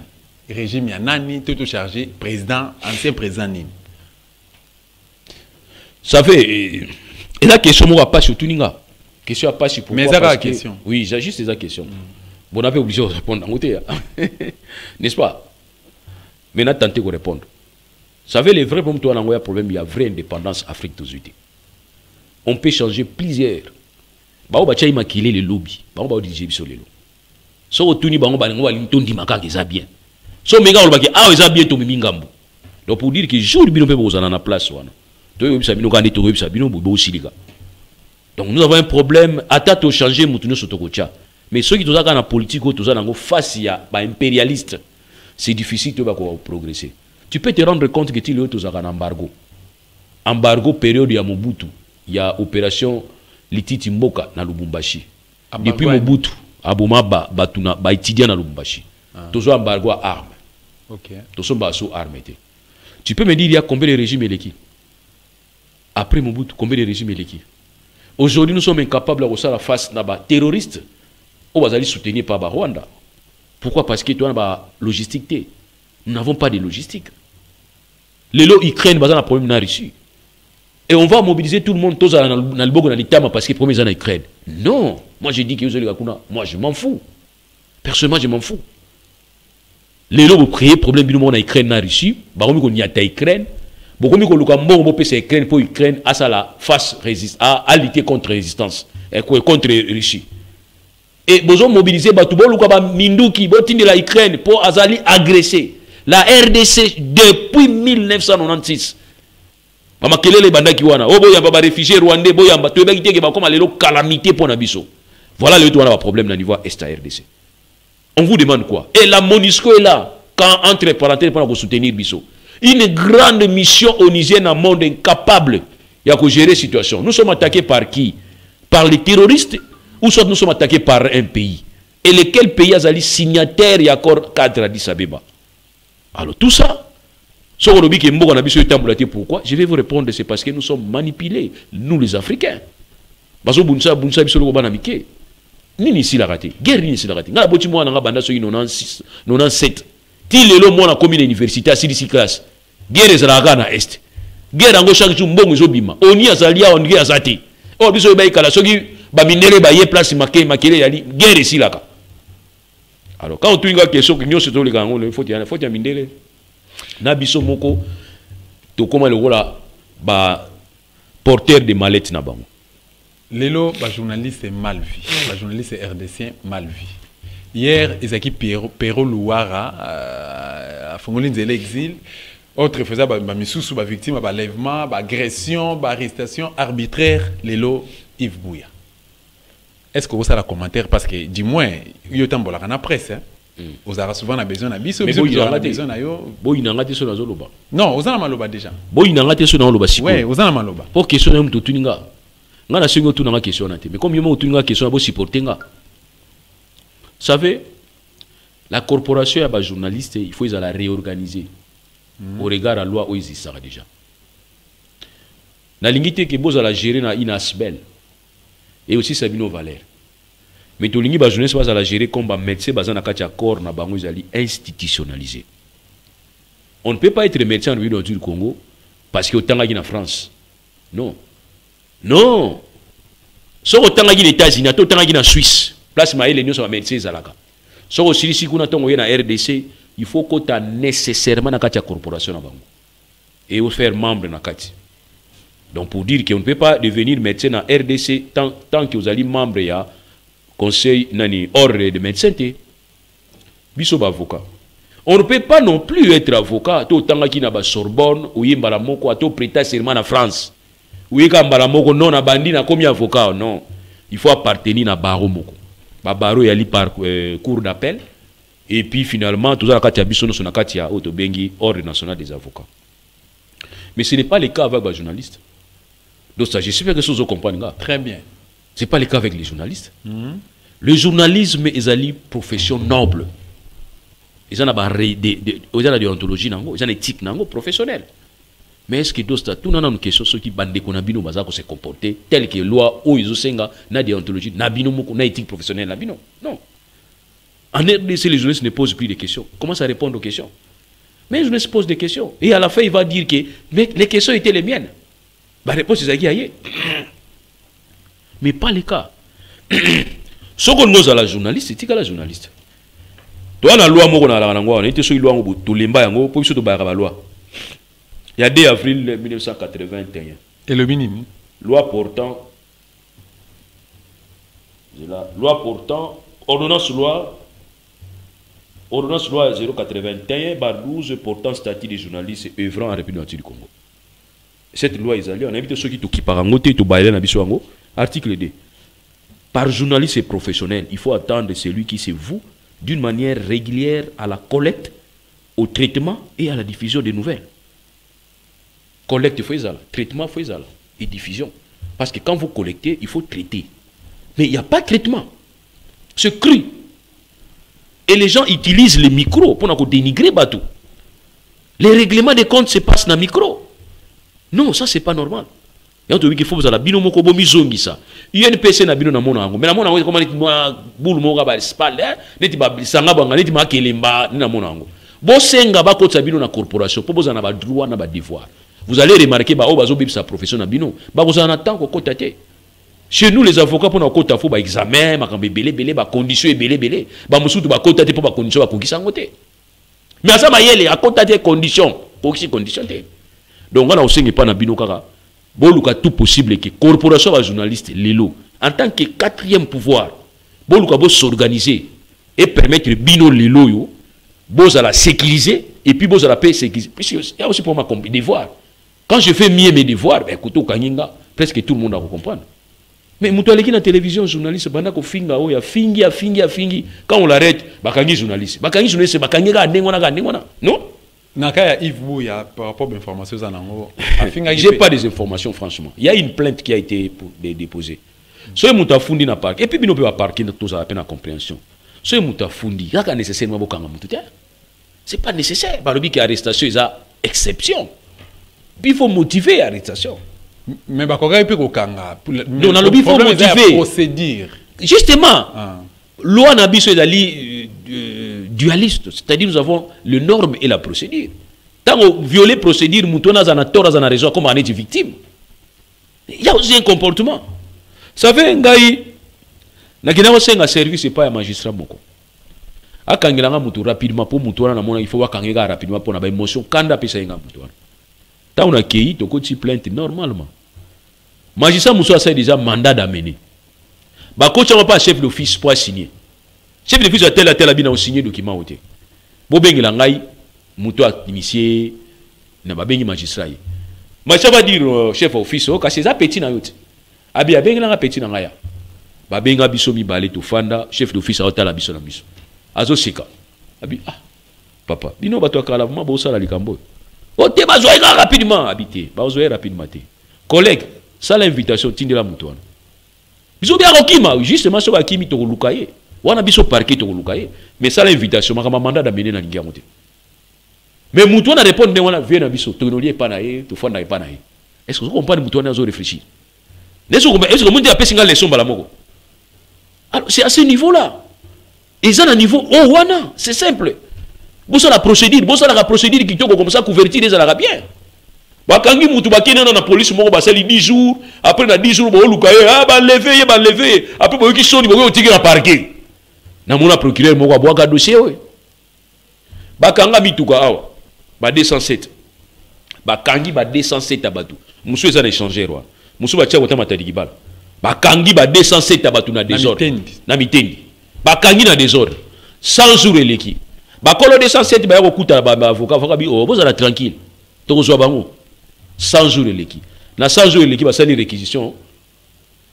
Régime ya nani, to charger président, ancien président nini? Ça fait et la question moi pas sur tuninga. Question pas sur pourquoi. Mais ça la question. Oui, j'ai juste la question. Bon on a pas obligé de répondre en côté. N'est-ce pas? Mais on a tenté de répondre. Vous savez, les vrais problèmes, il y a vraie indépendance Afrique tous unis. On peut changer plusieurs. On va maquiller les lobbies. On va diriger sur les lobbies. Si on va bien. Si on va bien, donc pour dire que jour où on a la place, donc nous avons un problème. Attends, changer, mais ceux qui sont dans la politique, face à impérialiste, c'est difficile de progresser. Tu peux te rendre compte que tu es en embargo. Embargo, période, il y a Mobutu. Il y a opération Lititi Mboka na Lubumbashi. Depuis Mobutu, Aboma Batuna, Baitidia na Lubumbashi. Tu as embargo à armes. Tu as embargo à armes. Tu peux me dire, il y a combien de régimes électifs? Après Mobutu, combien de régimes électifs? Aujourd'hui, nous sommes incapables de faire la face à des terroristes. On va aller soutenir par Rwanda. Pourquoi? Parce que tu as une logistique. Nous n'avons pas de logistique. Les lots Ukraine, il y a un problème dans la Russie. Et on va mobiliser tout le monde dans le Bogo, dans l'Itama, parce que le problème est en Ukraine. Non. Moi, je dis que moi, je m'en fous. Personnellement, je m'en fous. Les lots, vous créez problème en Ukraine, dans la Russie. Vous y a Ukraine. Vous avez Ukraine pour Ukraine à la face à lutter contre la résistance, contre la Russie. Et vous avez mobilisé Minduki, la Ukraine pour agresser la RDC depuis 1996. Voilà le problème au niveau est à RDC. On vous demande quoi? Et la MONUSCO est là, quand entre parenthèses pour soutenir Bisso. une grande mission onusienne en monde incapable de gérer la situation. Nous sommes attaqués par qui? Par les terroristes ou soit nous sommes attaqués par un pays? Et lequel pays a signataire et accord cadre à Addis Abeba? Alors tout ça, pourquoi? Je vais vous répondre, c'est parce que nous sommes manipulés, nous les Africains. Parce que nini ici la raté, guerre ni ici la raté. Nga boti mwana nga banda so 96, 97. Ti lelo mwana komi na université à CDC classe. Guerre ezalaka na est. Guerre ngo chaque jour mbongo ezobima. Oni azalia on guerre azati. O biso ba ikala soki ba minere ba ye place makele yali guerre ici là. Alors quand tu nga question que nyonso to le kango le faut ya mindele. Na biso moko to koma le gola ba porteur de mallette na bango. Lelo, le journaliste est mal vu. Le journaliste RDC mal vu. Hier, Ezaki Pero Louara, à Fongolinzele exil, autre faisait misusu victime d'enlèvement, d'agression, d'arrestation arbitraire. Lelo Yves Bouya. Est-ce que vous avez un commentaire parce que du moins, il y a un la presse. Vous avez souvent besoin d'un biso, mais vous avez besoin d'un yo. Boy n'angate sur la zoloba. Non, vous avez maloba déjà. Boy n'angate sur la zoloba. Oui, vous avez maloba. Pour question de tout tuninga. Nga na singo tout na question na te. Mais comme yemo tout na question abo supporter nga. Vous savez, la corporation ya ba journaliste, il faut la réorganiser. Au regard à la loi où ils y déjà. Na lingité que boza la gérer na Inasbel et aussi Sabino Valère. Mais to lingi ba journaliste baza la gérer comme ba médecin baza na katia corps na bango izali institutionnalisé. On ne peut pas être médecin au du Congo parce que autant en France. Non. Non. So autant en États-Unis, autant en Suisse. Place maïle les sont médecins zalaka. So aussi si kuna tongo na RDC, il faut que tu nécessairement na katia corporation na bango. Et au faire membre na kati. Donc pour dire qu'on ne peut pas devenir médecin na RDC tant que vous allez membre ya conseil nani ordre de médecin té. Biso ba avocat. On ne peut pas non plus être avocat tout autant qui na ba Sorbonne ou yimbala moko ato prêter serment na France. Ou yika mbala moko non na bandi na comme avocat non. Il faut appartenir na baro moko. Ba baro yali par cour d'appel et puis finalement tout ça kati ya biso no na kati ya auto bengi ordre national des avocats. Mais ce n'est pas le cas avec les journalistes. Donc ça j'espère que vous comprenez. Très bien. Ce n'est pas le cas avec les journalistes. Le journalisme est une profession noble. Ils ont une déontologie, ils ont une éthique professionnelle. Mais est-ce que tout le monde a une question sur qui se comporter tel que la loi ou ils ont une déontologie, une éthique professionnelle? Non. En RDC, les journalistes ne posent plus de questions. Comment ça répondre aux questions? Mais les journalistes posent des questions. Et à la fin, il va dire que mais les questions étaient les miennes. La réponse est aïe. Mais pas le cas. Ce qu'on nous a la journaliste, c'est la journaliste. Toi, la loi, on était sur la loi, il y a 2 avril 1981. Et le minimum? Loi portant, ordonnance loi 081 12 portant statut des journalistes œuvrant en République du Congo. Cette loi est allée, on invite ceux qui parlent article 2. Par journaliste et professionnel, il faut attendre celui qui se voue d'une manière régulière à la collecte, au traitement et à la diffusion des nouvelles. Collecte, il faut y aller. Traitement, il faut y aller. Et diffusion. Parce que quand vous collectez, il faut traiter. Mais il n'y a pas de traitement. C'est cru. Et les gens utilisent les micros pour dénigrer Batou. Les règlements des comptes se passent dans le micro. Non, ça, c'est pas normal. Il faut que bino moko bomi zongi ça. UNPC na bino na mona ngo. Mais na mona ngo comment neti moi boule moka ba spal neti ba sanga banga neti ma kelemba na mona ngo. Bo senga ba kotsa bino na corporation po boza na ba droit na ba devoir. Vous allez remarquer ba o bazo bib sa profession na bino. Ba boza na temps ko kotate. Chez nous les avocats pour na kota fo ba examen makambe belé ba condition belé ba musutu ba kotate po ba condition ba kongisa ngote. Mais ça ba yele a kotate condition pour qui condition té. Donc on a aussi pas na bino kaka. Boluka tout possible que corporation va journaliste Lelo en tant que 4e pouvoir boluka bo s'organiser et permettre bino Lelo yo boza la sécuriser et puis boza la paix sécuriser. Puis il y a aussi pour ma devoir. Quand je fais mieux mes devoirs, ben écoute au Kanyinga, presque tout le monde va comprendre. Mais mutualeki na télévision journaliste banda ko finga o ya fingi quand on l'arrête bakangi journaliste bakangi. Non. Nakaya Yves Bouya, par rapport aux informations, j'ai pas des informations, franchement. Il y a une plainte qui a été déposée. So muta fundi na parc et puis bino peut parquer tout ça à peine à compréhension. So muta fundi, il y a nécessairement bokanga mutu. C'est pas nécessaire. Par le bic arrestation, ils ont exception. Puis il faut motiver l'arrestation. Mais bah quand il peut kokanga. Non, dans le but il faut motiver. Procédure. Justement. Loi n'a biso ezali dualiste, c'est-à-dire nous avons le norme et la procédure. Tant on violer procédure, moutona zana tort zana raison comme on est victime. Il y a aussi un comportement. Ça fait ngai na kina wasenga service c'est pas un magistrat moko. Akangela mutu rapidement pour mutu na mona il faut wakangela rapidement pour na ba émotion kanda pesa nga mutu. Tant on a accueilli to koti plainte normalement. Magistrat muso a déjà mandat d'amener. Bah coach on pas chef d'office pour signer. Chef d'office a tel abina on signer document oté. Bo bengela ngai mutu a initié na ba bengi magistrat. Mais ça va dire chef d'office o ka c'est ça petit na yote. Abi abengela nga petit na ngaya. Ba benga biso mi balé to fanda chef d'office a otala biso na biso. Azo sika. Abi papa, bino bato kala ma bo sala likambo. O te ba zoira rapidement habité. Ba zoira rapidement té. Collègue, ça l'invitation tindela mutu wana. Biso bien okima justement so bakimi to lukaye. Wana biso parquet to lukaye. Mais ça l'invitation maka mandat d'amener na lingia moté. Mais mutu wana répondre wana vient na biso to nolié pa na ye, to fanda pa na ye. Est-ce que vous comprenez mutu wana zo réfléchir? Est-ce que vous avez pensé à leçon balamoko? Alors c'est à ce niveau-là. Ils ont un niveau oh wana, c'est simple. Vous avez la procédure, la procédure qui comme ça couverture des la bien. Bakangi mutu bakena na police moko basali 10 jours, après na 10 jours bo lukaye ba lever, après bo ki soni bo tiki na parquet. Na mona procureur moko aboaka dossier we. Bakanga mituka awa. Ba 207. Bakangi ba 207 abatu. Musu eza na échanger roi. Musu ba tia kota matadi kibala. Bakangi ba 207 abatu na désordre. Na mitendi. Bakangi na désordre. 100 jours eleki. Bakolo 207 ba yokuta ba avocat bi oh bozala tranquille. Tokozwa bango. 100 jours eleki. Na 100 jours eleki ba sali réquisition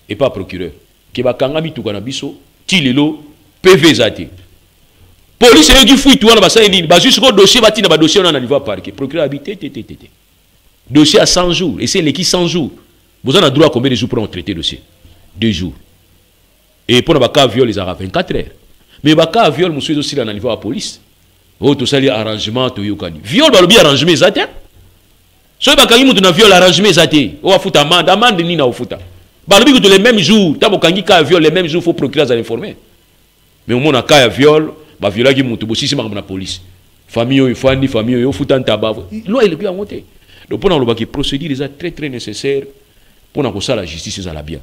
et pas procureur. Ki bakanga mituka na biso ti lelo PV zati. Police qui fouille tout na ba sali ba jusqu'au dossier bati na ba dossier on a niveau parquet. Procureur habité dossier à 100 jours et c'est l'équipe 100 jours. Vous avez droit à combien de jours pour traiter le dossier? 2 jours. Et pour le cas viol, ils ont 24 heures. Mais le cas viol, monsieur aussi dans le niveau de la police. Oh, tout ça, les arrangements, tout yokani. Viol, bah le bien arrangement, ça t'es. So, bah quand il y a viol, arrangement, ça t'es. Oh, fout amende ni na au fout. Bah le bien que les mêmes jours, t'as quand il y a viol, les mêmes jours, faut procurer à l'informer. Mais au moins, un cas viol, bah viol qui monte, aussi c'est ma police. Famille, famille, famille, fout un tabac. Loi, il est bien monté. Donc, pour nous, les procédures sont très très nécessaires. Pour nous, la justice est la bien.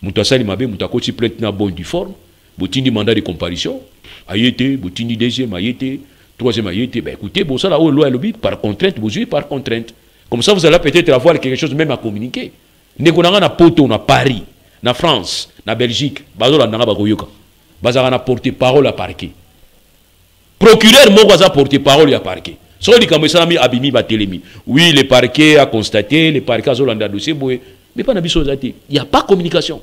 Moutasali mabe, moutakoti plainte na bonne du forme, botindi mandat de comparution, ayete, botindi deuxième, ayete, troisième, ayete. Ben écoutez, bon ça là, loi lobby par contrainte, vous jouez par contrainte. Comme ça, vous allez peut-être avoir quelque chose même à communiquer. Nekonanga na poto, na Paris, na France, na Belgique, bazola nanga bakoyoka, bazara na porter parole à parquet. Procureur Mogaza porter parole à parquet. Soit dit comme ça, abimi batelemi. Oui, le parquet a constaté, le parquet a zolanda dossier, mais pas il n'y a pas de communication.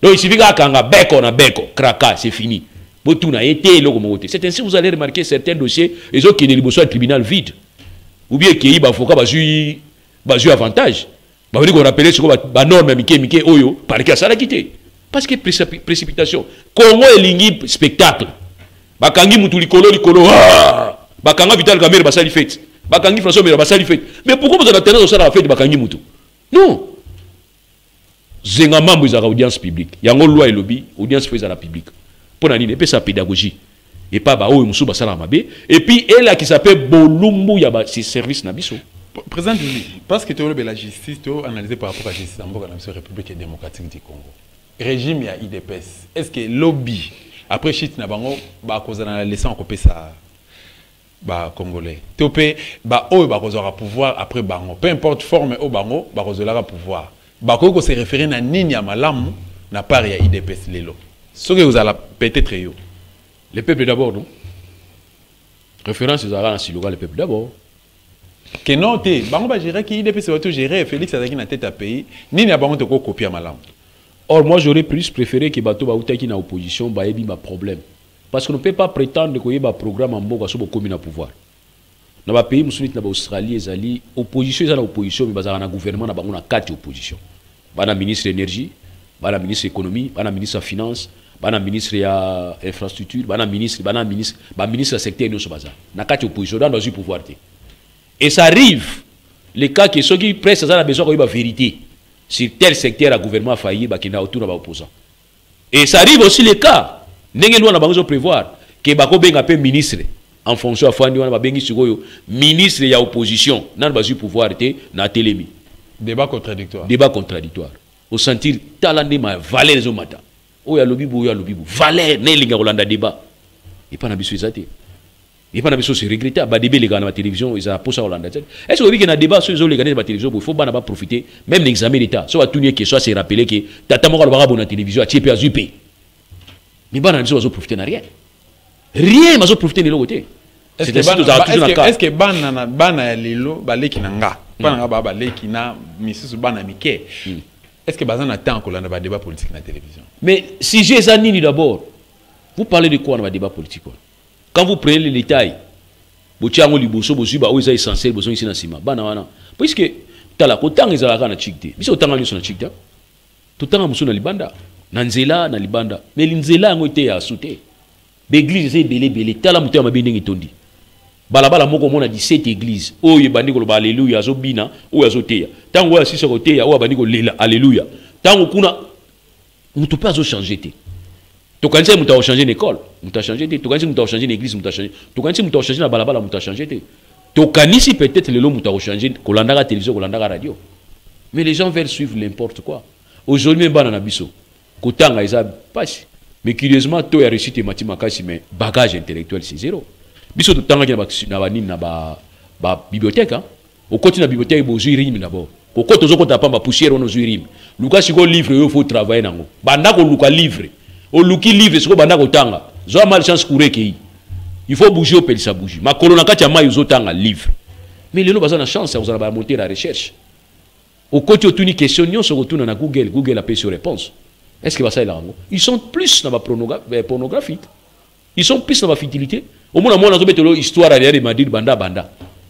Donc il suffit qu'à beko, kraka, c'est fini. C'est ainsi que vous allez remarquer certains dossiers, ils ont qui sont tribunal vide. Ou bien qu'il y a des avantages. On rappelle ce que la norme Mike Oyo, parquet ça l'a quitté. Parce que précipitation. Congo est l'ingib spectacle. Bakangi mutulikolo likolo. Bakanga Vital Kamer basali fête. Bakangi François Mera basali fête. Mais pourquoi vous avez tendance à la fête de Bakangi Mutu? Non. Zenga mambo za audience publique. Yango loi et lobby, audience faisait à la publique. Pour nani et sa pédagogie. Et pas ba o musu basala mabe. Et puis elle qui s'appelle Bolumbu ya ba ses services na biso. Président Duli, parce que tu as la justice, tu as analysé par rapport à la justice en la République démocratique du Congo. Régime ya IDPS. Est-ce que lobby après shit na bango ba cause na laisser en copier ça ba congolais. Topé ba o ba cause aura pouvoir après bango. Peu importe forme au bango, ba cause aura pouvoir. Bakoko se référer na nini ya malamu na part ya IDPS lelo. Ce que vous allez peut-être yo. Le peuple d'abord, non? Référence aux arabes si le peuple d'abord. Que non te, bango ba gérer qui IDPS va tout gérer Félix Azaki na tête à pays, nini ya bango te ko copier malamu. Or moi j'aurais plus préféré que bato ba utaki na opposition ba yebi ma problème. Parce qu'on ne peut pas prétendre que y a un programme en boga sur le pouvoir. na ba pays musulmans na ba Australie ezali opposition ezala opposition mais bazala na gouvernement na bango na kati opposition bana ministre énergie bana ministre économie bana ministre finance bana ministre ya infrastructure bana ministre ya secteur nyonso baza na kati opposition dans le pouvoir te et ça arrive les cas que ceux qui presse ça a besoin de la vérité sur tel secteur à gouvernement failli ba kina autour na ba opposant et ça arrive aussi les cas ndenge loi na bango prévoir que bako benga pe ministre en fonction à fandi wana ba bengi sikoyo ministre ya opposition nan ba pouvoir te na telemi débat contradictoire au sentir talande ma valeur zo mata oya lobibu valeur ne linga rolanda débat et pas na biso ezate et pas na biso c'est regrettable ba débat les gars na télévision ils a posa rolanda est-ce que na débat sur les gars na télévision il faut bana ba profiter même l'examen d'état so va tourner que soit c'est rappeler que tata moko ba bona télévision a tiepé azupe mais bana biso bazo profiter na rien bazo profiter de l'autre côté est-ce que bana ya lelo baleki na nga pas na ba baleki na misusu bana mike est-ce que bazan attend qu'on ait un débat politique dans la télévision? Mais si j'ai ça nini d'abord, vous parlez de quoi dans le débat politique? Quand vous prenez les détails, vous tiens au liboso, vous êtes essentiel, vous êtes ici dans le ciment. Puisque tu as la autant ils ont la chikte, mais autant ils sont na chikte, tout le temps ils sont na libanda, nanzela na libanda, mais l'inzela ont été à sauter. L'église c'est belé, tu as la mouté à ma binding tondi. Balabala moko mona 17 églises oyo bandi ko ba alléluia azobina oyo azoteya tango ya sisa ko teya oyo bandi ko lela alléluia tango kuna mutu pas zo changer te to kanisa mutu a changer l'école mutu a changer te to kanisa mutu a changer l'église mutu a changer to kanisa mutu a changer na balabala mutu a changer te to kanisi peut-être le mutu a changer kolanda la télévision kolanda la radio mais les gens veulent suivre n'importe quoi aujourd'hui bana na biso kotanga eza passe mais curieusement to ya réussite mathématique mais bagage intellectuel c'est zéro. Biso tout temps na ba bibliothèque au côté na bibliothèque bo jurim d'abord ko côté zo kota pamba poussière on jurim luka siko livre yo faut travailler nango banda ko luka livre o luki livre siko banda ko tanga zo mal chance courir ki il faut bouger au peli ça bouger ma colonna kati ya mai zo tanga livre mais lelo baza na chance vous allez monter la recherche au côté au tuni question nyon so retourne na Google a sur réponse est-ce que va ça là ils sont plus dans la pornographique ils sont plus dans la futilité au moins on a trouvé histoire derrière de Madrid banda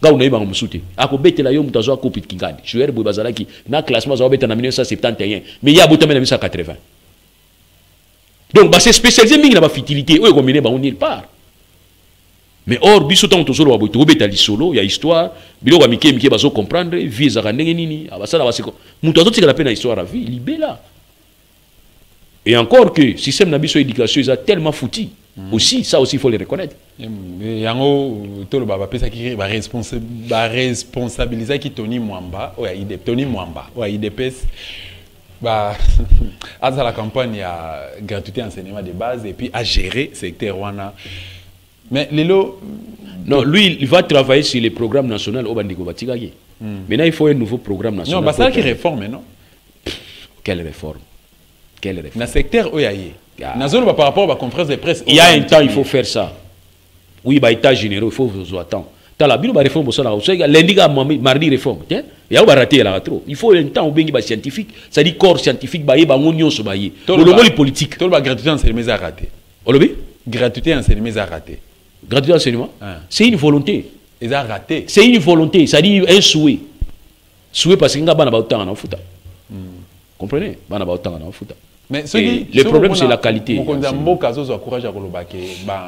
ga unayiba ngomsute akobetela yo mutazo akopit kingandi joueur boy bazalaki na classement za obeta na 1971 mais ya botama na 1980 donc ba c'est spécialisé mingi na ba futilité oyo komene ba on nulle part mais or biso tant to solo boy to obeta li solo ya histoire biloko mike bazo comprendre visa ka ndenge nini abasala basiko mutazo tika la peine histoire à vie libela et encore que système na biso éducation est tellement foutu. Aussi, ça aussi, il faut le reconnaître. Yango, tout le baba pesa qui va responsabiliser qui Tony Mwamba, Tony Mwamba, IDPS, bah, à la campagne à gratuité enseignement de base et puis à gérer secteur wana. Mais Lelo, non, lui, il va travailler sur les programmes nationaux au Bandiko Batigagi. Maintenant, il faut un nouveau programme national. Non, bah ça qui réforme, non? Quelle réforme? Quelle réforme? Dans le secteur Oyaye. Par rapport à la conférence de presse. Il y a un temps, il faut faire ça. Oui, bah, état généraux, il faut vous attendre. T'as la bille, réforme au salaire. Lundi, mardi, réforme. Il y a raté là trop. Il faut un temps où bien scientifique, ça dit corps scientifique, bah, bah, on y se bailler. Le politique. Tout le gratuité enseignement a raté. Gratuité enseignement a raté. Gratuité enseignement, c'est une volonté. Ils ont raté. C'est une volonté, ça dit un souhait. Souhait parce qu'il y a pas de temps en foot. Comprenez? Pas de temps en foot. Mais le problème, c'est la qualité. Mon cas, je encourage à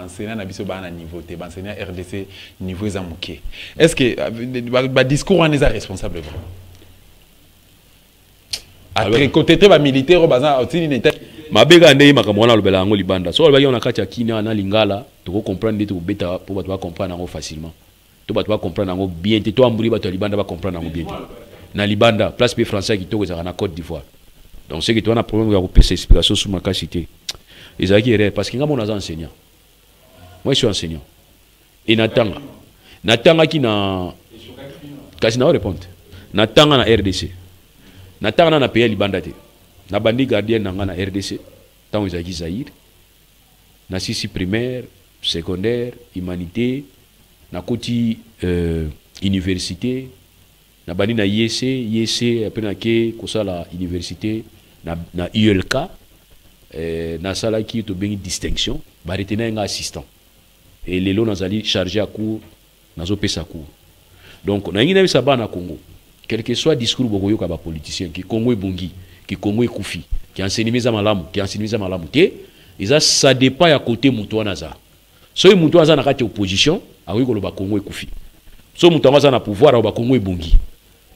enseigner à niveau, enseigner à RDC niveau Zamouké. Est-ce que le discours en est responsable? Après, côté très militaire, ma bega ndei makamwana lobela yango libanda so ba yona kati ya kina na lingala to comprendre to beta pour ba comprendre yango facilement to ba comprendre yango bien to amburi ba to libanda ba comprendre yango bien na libanda place pe français qui to na Côte d'Ivoire. Donc c'est que tu as un problème de repérer ces explications sur ma capacité. Ils ont dit parce qu'il y a mon enseignant. Moi je suis enseignant. Et Natanga qui n'a quasi n'a répondu. Natanga na RDC. Natanga na pays libandate. Na bandi gardien na RDC. Tant ils ont dit Zaïre. Na sisi primaire, secondaire, humanité, na koti université. Na bandi na IEC après na ke kosala université na ULK na sala qui to bengi distinction ba retenir un assistant et lelo nazali chargé à cours nazo pesa cours Donc na ngina bisa bana Congo. Quel que soit discours bokoyo ka ba politicien qui Congo ebongi, qui Congo ekufi, qui enseigne za malamu, qui enseigne za malamu te, ça dépend à côté mutu wana za. So mutu wana na kati opposition, awi ko loba Congo ekufi. So mutu wana na pouvoir ba Congo ebongi.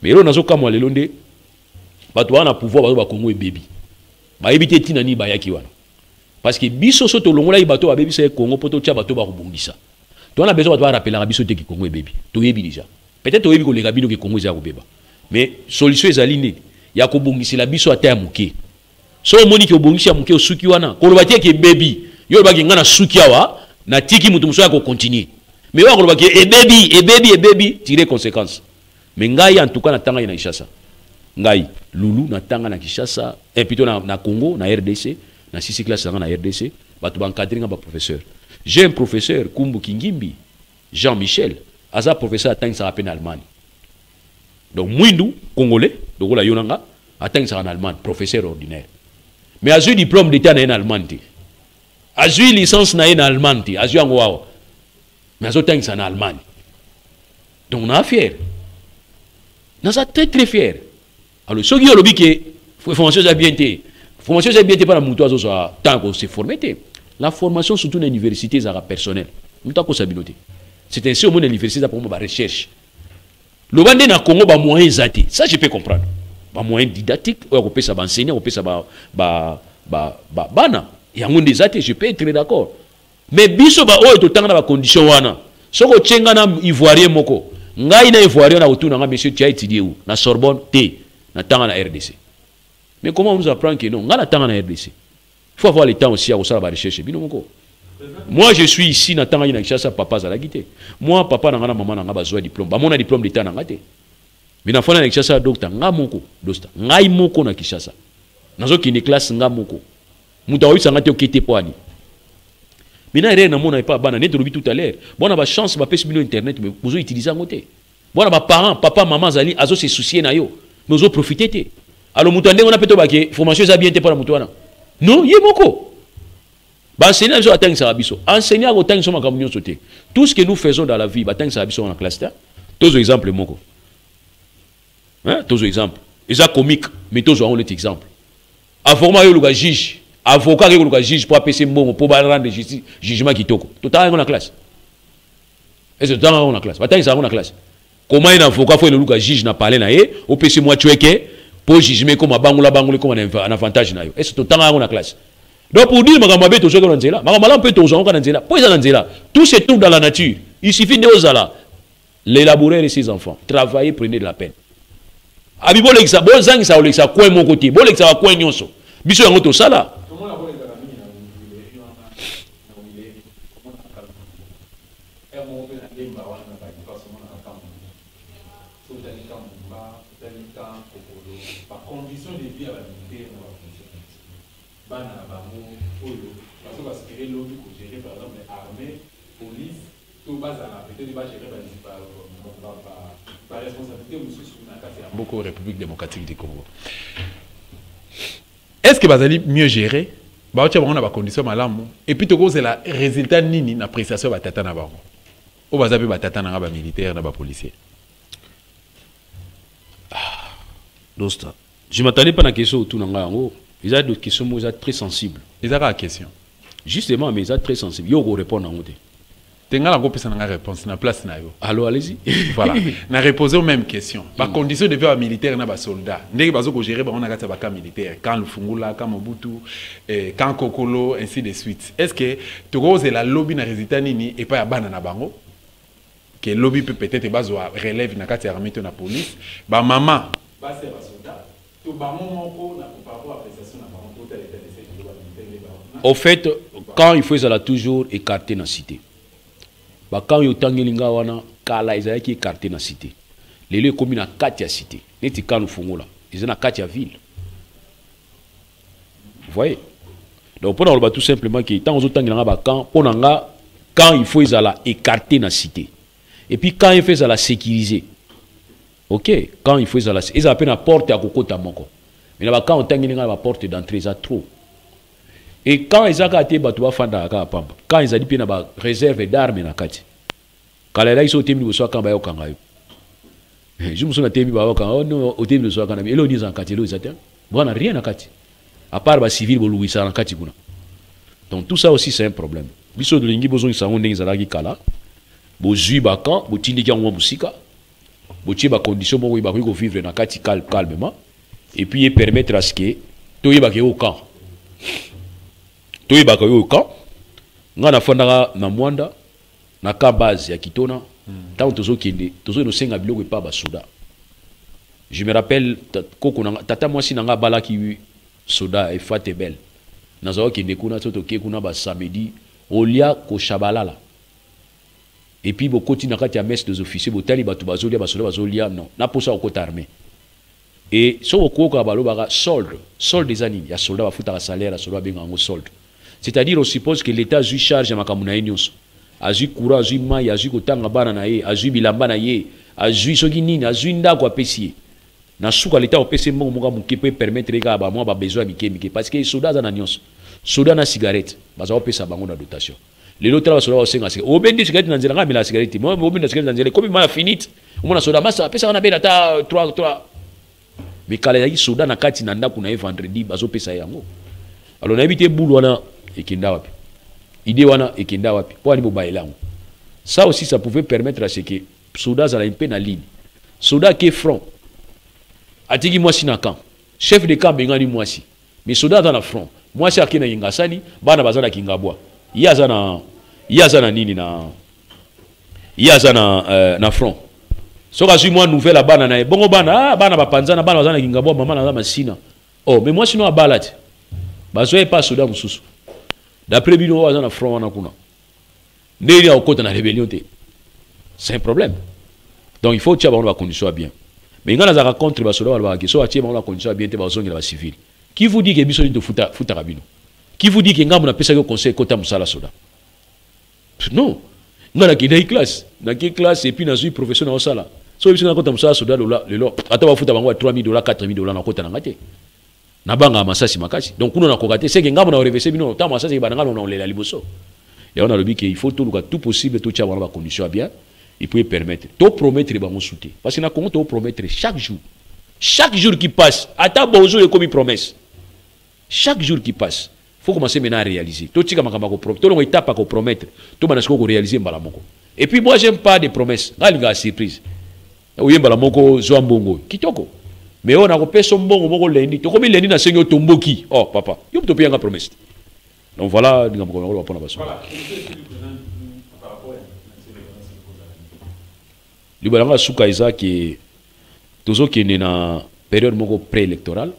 Mais là nazo kamwa lelo nde bato wana pouvoir ba Congo ebebi. Ba ebite tina ni ba yaki wana. Parce que biso soto longola bato ba bebi se Congo poto tia bato ba kubongisa. To on a besoin de rappeler la biso te ki Congo ebebi. To yebi déjà. Peut-être to yebi ko le gabino ki Congo za kubeba. Mais solution ezali ne ya ko bongisi la biso ata ya muke. So moni ki obongisi ya muke osuki wana. Ko lo batie ki ebebi. Yo ba ki ngana suki awa na tiki mutu muso ya ko continuer. Mais wa ko lo ba ki ebebi tirer conséquence. Mais ngai en tout cas na tanga ina Kinshasa. Ngai Lulu na tanga na Kinshasa et plutôt na Congo na RDC na 6 classes na RDC batu ba encadrer ba professeur. J'ai un professeur Kumbu Kingimbi Jean-Michel aza professeur atang sa en Allemagne. Donc Mwindu congolais donc la yonanga atang sa en Allemagne professeur ordinaire. Mais a eu diplôme d'état en Allemagne. A eu licence na en Allemagne, a eu en wawa. Mais a atang sa en Allemagne. Donc on a fier. Nous sommes très très fiers. Alors, ceux qui ont dit que la formation est bien été, formation est bien été par la moutoise, tant qu'on s'est formé. La formation, surtout dans l'université, c'est personnel. C'est ainsi au monde de l'université pour la recherche. Le bandé dans le Congo, il moyen zati. Ça, je peux comprendre. Il moyen didactique, on peut s'enseigner, on peut bana. Il y a un des zati, je peux être très d'accord. Mais biso ba o to tanga na condition wana. Soko tchenga na ivoirien moko. Ngai na ivoirien na autour na monsieur tu as étudié où na Sorbonne T na tanga na RDC. Mais comment on nous apprend que non, nga na tanga na RDC. Il faut avoir le temps aussi à faire la recherche bino moko. Moi je suis ici na tanga na Kinshasa papa za la guité. Moi papa na nga na maman na nga bazwa diplôme. Ba mona diplôme d'état na ngate. Mais na fona na Kinshasa docteur nga moko, dosta. Ngai moko na Kinshasa. Nazo ki ni classe nga moko. Muta oyi sangate okete poani. Maintenant, il n'y a pas de tout à l'heure. Bon, on a chance, on a internet, mais vous utilisez un côté. Bon, on a parents, papa, maman, Zali, azo se soucier na yo. Mais vous profitez. Alors, on a peut-être formation ça bien pour la moutoana. Non, il y a beaucoup. Enseigner à temps ça abisso. Enseigner à temps ça ma communion sauté. Tout ce que nous faisons dans la vie, temps ça abisso en classe. Tous les exemples moko. Hein, tous les exemples. Ils sont comiques, mais tous ont l'autre exemple. Avant yo le juge. Avocat qui est le juge pour appeler bon pour rendre jugement qui toko. Tout à l'heure la classe. Est-ce que dans la classe? Attends, ça dans la classe. Comment un avocat faut le juge n'a parlé na ye, au PC moi tu es que pour juger comme bangula comme un avantage na yo. Est-ce que tout dans la classe? Donc pour dire magamba beto zo ko nzela, magamba peut to zo ko nzela. Pour ça nzela, tout se trouve dans la nature. Il suffit de osala l'élaborer ses enfants, travailler, prenez de la peine. Abibo l'exa bon zang ça l'exa coin mon côté, bon l'exa coin nyonso. Biso yango to sala. Beaucoup République démocratique du Congo. Est-ce que Bazali mieux géré? Bah tu as des conditions malamu. Et puis tu c'est la résultat nini na prestation ba tata na bango. O bazabi ba tata na ba militaire na ba policier. Dosta. Je m'attendais pas à la question autour de Nango. Ils ont des questions très sensibles. Ils ont la question. Justement, mais ils sont très sensibles. Ils vont répondre en haut. Tenga la gopesa na réponse na place na yo. Alors allez-y. Voilà. Na reposer aux mêmes questions. Par condition de vie militaire na ba soldat. Ndenge bazo ko gérer ba on a gata ba militaire. Quand le Fungula, quand Mobutu, quand Kokolo ainsi de suite. Est-ce que tu rose la lobby na résultat nini et pas ya bana na bango? Que lobby peut peut-être bazo relève na kati armée to na police. Ba maman ba c'est ba soldat. To ba momoko na par rapport à prestation na bango to tel état de sécurité militaire. Au fait, quand il faut ça l'a toujours écarté dans la cité. Bah quand il y a un wana kala ils qui écarté dans la cité. Les lieux communes à 4 cité. Neti quand nous faisons là, ils sont à 4 ville. Vous voyez? Donc pour nous tout simplement que tant aux temps quand il faut ils la écarter dans la cité. Et puis quand il faut ça la sécuriser. OK, quand il faut ça la ils appellent la porte à kokota moko. Mais là quand on tangi la porte d'entrée ça trop. Et quand ils ont été battus, quand ils ont dit qu'ils ont réserve d'armes, quand ils ont été mis au soir, quand ils ont Je me souviens de oh non, au début de soir, quand on dit en Kati, on n'a rien à Kati. À part les civils, on louis ça en Kati. Donc tout ça aussi, c'est un problème. Biso de l'ingi, besoin de ça, on est dans la kala. Bozui bakan, botindiki en musika. Botier ba condition, bon, il va vivre dans Kati calmement. Et puis, permettre à ce que tout y va au camp. Tout y va au camp. On a fondara na Mwanda, na ka base ya Kitona. Tant tozo kende, tozo no senga biloko pa ba soda. Je me rappelle tata moi si nanga bala ki soda e fate belle. Nazo kende kuna toto ke kuna ba samedi olia ko shabalala. Et puis bo koti na kati ya messe des officiers bo tali batu bazolia ba soda bazolia non. Na posa au côté armé. Et so ko ko balo ba solde des années, ya soldat ba futa salaire, soldat benga ngo solde. C'est-à-dire on suppose que l'état joue charge ya makamuna nyonso. Azui courant, azui mai, azui kotanga bana na ye, azui bilamba na ye, azui soki nini, azui ndako apesi. Na suka l'état opesi mo moka muke peut permettre ka ba moi ba besoin mike parce que soda za na nyonso. Soda na cigarette, baza opesa bango na dotation. Les autres là soda osenga se. Obendi cigarette na nzela la cigarette. Moi obendi cigarette na nzela comme mala finite. Omona soda masa pesa na bela ta 3. Mais kala ya soda na kati na ndako na vendredi bazo pesa yango. Alors na habité boulou wana ekenda wapi. Idée wana ekenda wapi pour aller mobaila. Ça aussi ça pouvait permettre à ce que soda za la impe na ligne. Soda qui est front. Atiki moi si na camp. Chef de camp bengani moi si. Mais soda dans la front. Moi si akina yingasani bana bazana kingabwa. Yaza na nini na na front. So ka moi nouvelle bana na bongo bana bana bapanzana bana bazana kingabwa mama na masina. Oh mais moi sinon abalati. Bazoe pas soda mususu. D'après Bino, on a un front en Akuna. Il y a encore une rébellion. C'est un problème. Donc il faut que la condition bien. Mais quand on a rencontré les soldats, la condition bien, c'est civil. Qui vous dit que Bissoni de Foutarabino? Qui vous dit que Ngam n'a pas le conseil Kota Moussala Soda? Non. On a une classe. On a une classe et puis on a une profession au Sala. So, il y a Kota Moussala Soda, le lot. Attends, Foutabango à $3,000, $4,000 dans Kota Nangate. Nabanga masasi makasi donc on a kokaté c'est que ngamo na revese bino ta masasi bananga on les la liboso et on a le dit qu'il faut tout tout possible tout avoir la condition bien il peut permettre to promettre ba mon soutien parce que na Congo to promettre chaque jour qui passe ata bozo et comme une promesse chaque jour qui passe faut commencer maintenant à réaliser to tika makamba ko promettre to longo étape ko promettre to bana ko réaliser mbala moko et puis moi j'aime pas des promesses ngalinga surprise oyemba la moko zo mbongo kitoko. Mais on a repéré son bon au lundi. Tu connais lundi na sengo tomboki. Oh papa, yo te payer une promesse. Donc voilà, nous allons prendre la Voilà. Le balanga souka isa qui toujours qui est na période moko préélectorale,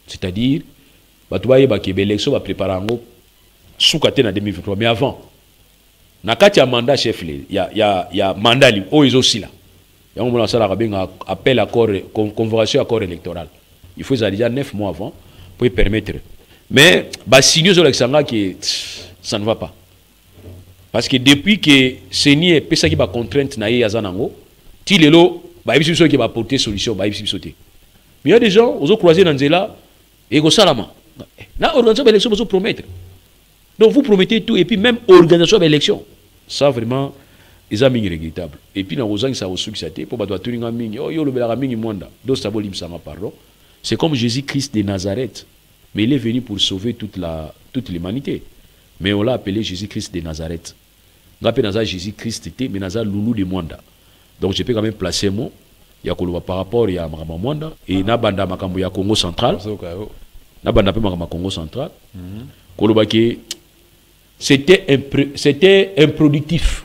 c'est-à-dire batu ba yeba ke élection ba préparer ngo souka te na 2023 mais avant. Na kati ya mandat chef il y a mandat li o izo sila. Il y a un appel à convocation à corps électoral. Il faut déjà 9 mois avant pour permettre. Mais bah signaux sur l'examen que ça ne va pas. Parce que depuis que Seni est pesa qui va contrainte na yazanango, ti lelo bah il qui va porter solution bah il sauter. Mais il y a des gens aux croisés dans Nzela et go salama. Na organisation d'élection vous promettre. Donc vous promettez tout et puis même organisation d'élection. Ça vraiment les amis regrettables. Et puis, dans les gens qui sont succès, pour battre tout le monde, yo le bela mingi mwanda. Donc ça vaut l'imsanga pardon. C'est comme Jésus-Christ de Nazareth, mais il est venu pour sauver toute l'humanité. Mais on l'a appelé Jésus-Christ de Nazareth. On appelle Nazareth Jésus-Christ, mais Nazareth loulou de mwanda. Donc je peux quand même placer mon il y a par rapport à Makamba Mwanda et Nabanda Makambo ya Congo central. Nabanda pe Makamba Congo central. Koloba que c'était improductif.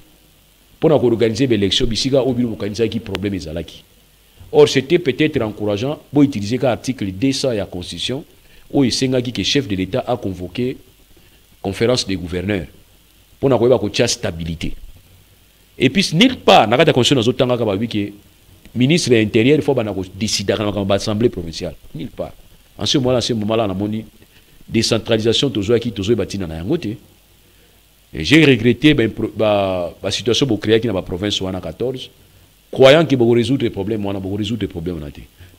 Pour organiser l'élection, il y a un problème. Or, c'était peut-être encourageant pour utiliser l'article 200 de la Constitution où il y a que le chef de l'État a convoqué la conférence des gouverneurs pour avoir une stabilité. Et puis, nulle part, dans la Constitution, il y a que le ministre de l'Intérieur faut décider dans l'Assemblée provinciale. Nulle part. En ce moment-là, on a une décentralisation qui est bâtie dans la Yangote. J'ai regretté la situation pour créer dans la province 14, croyant qu'il va résoudre les problèmes, on va résoudre les problèmes.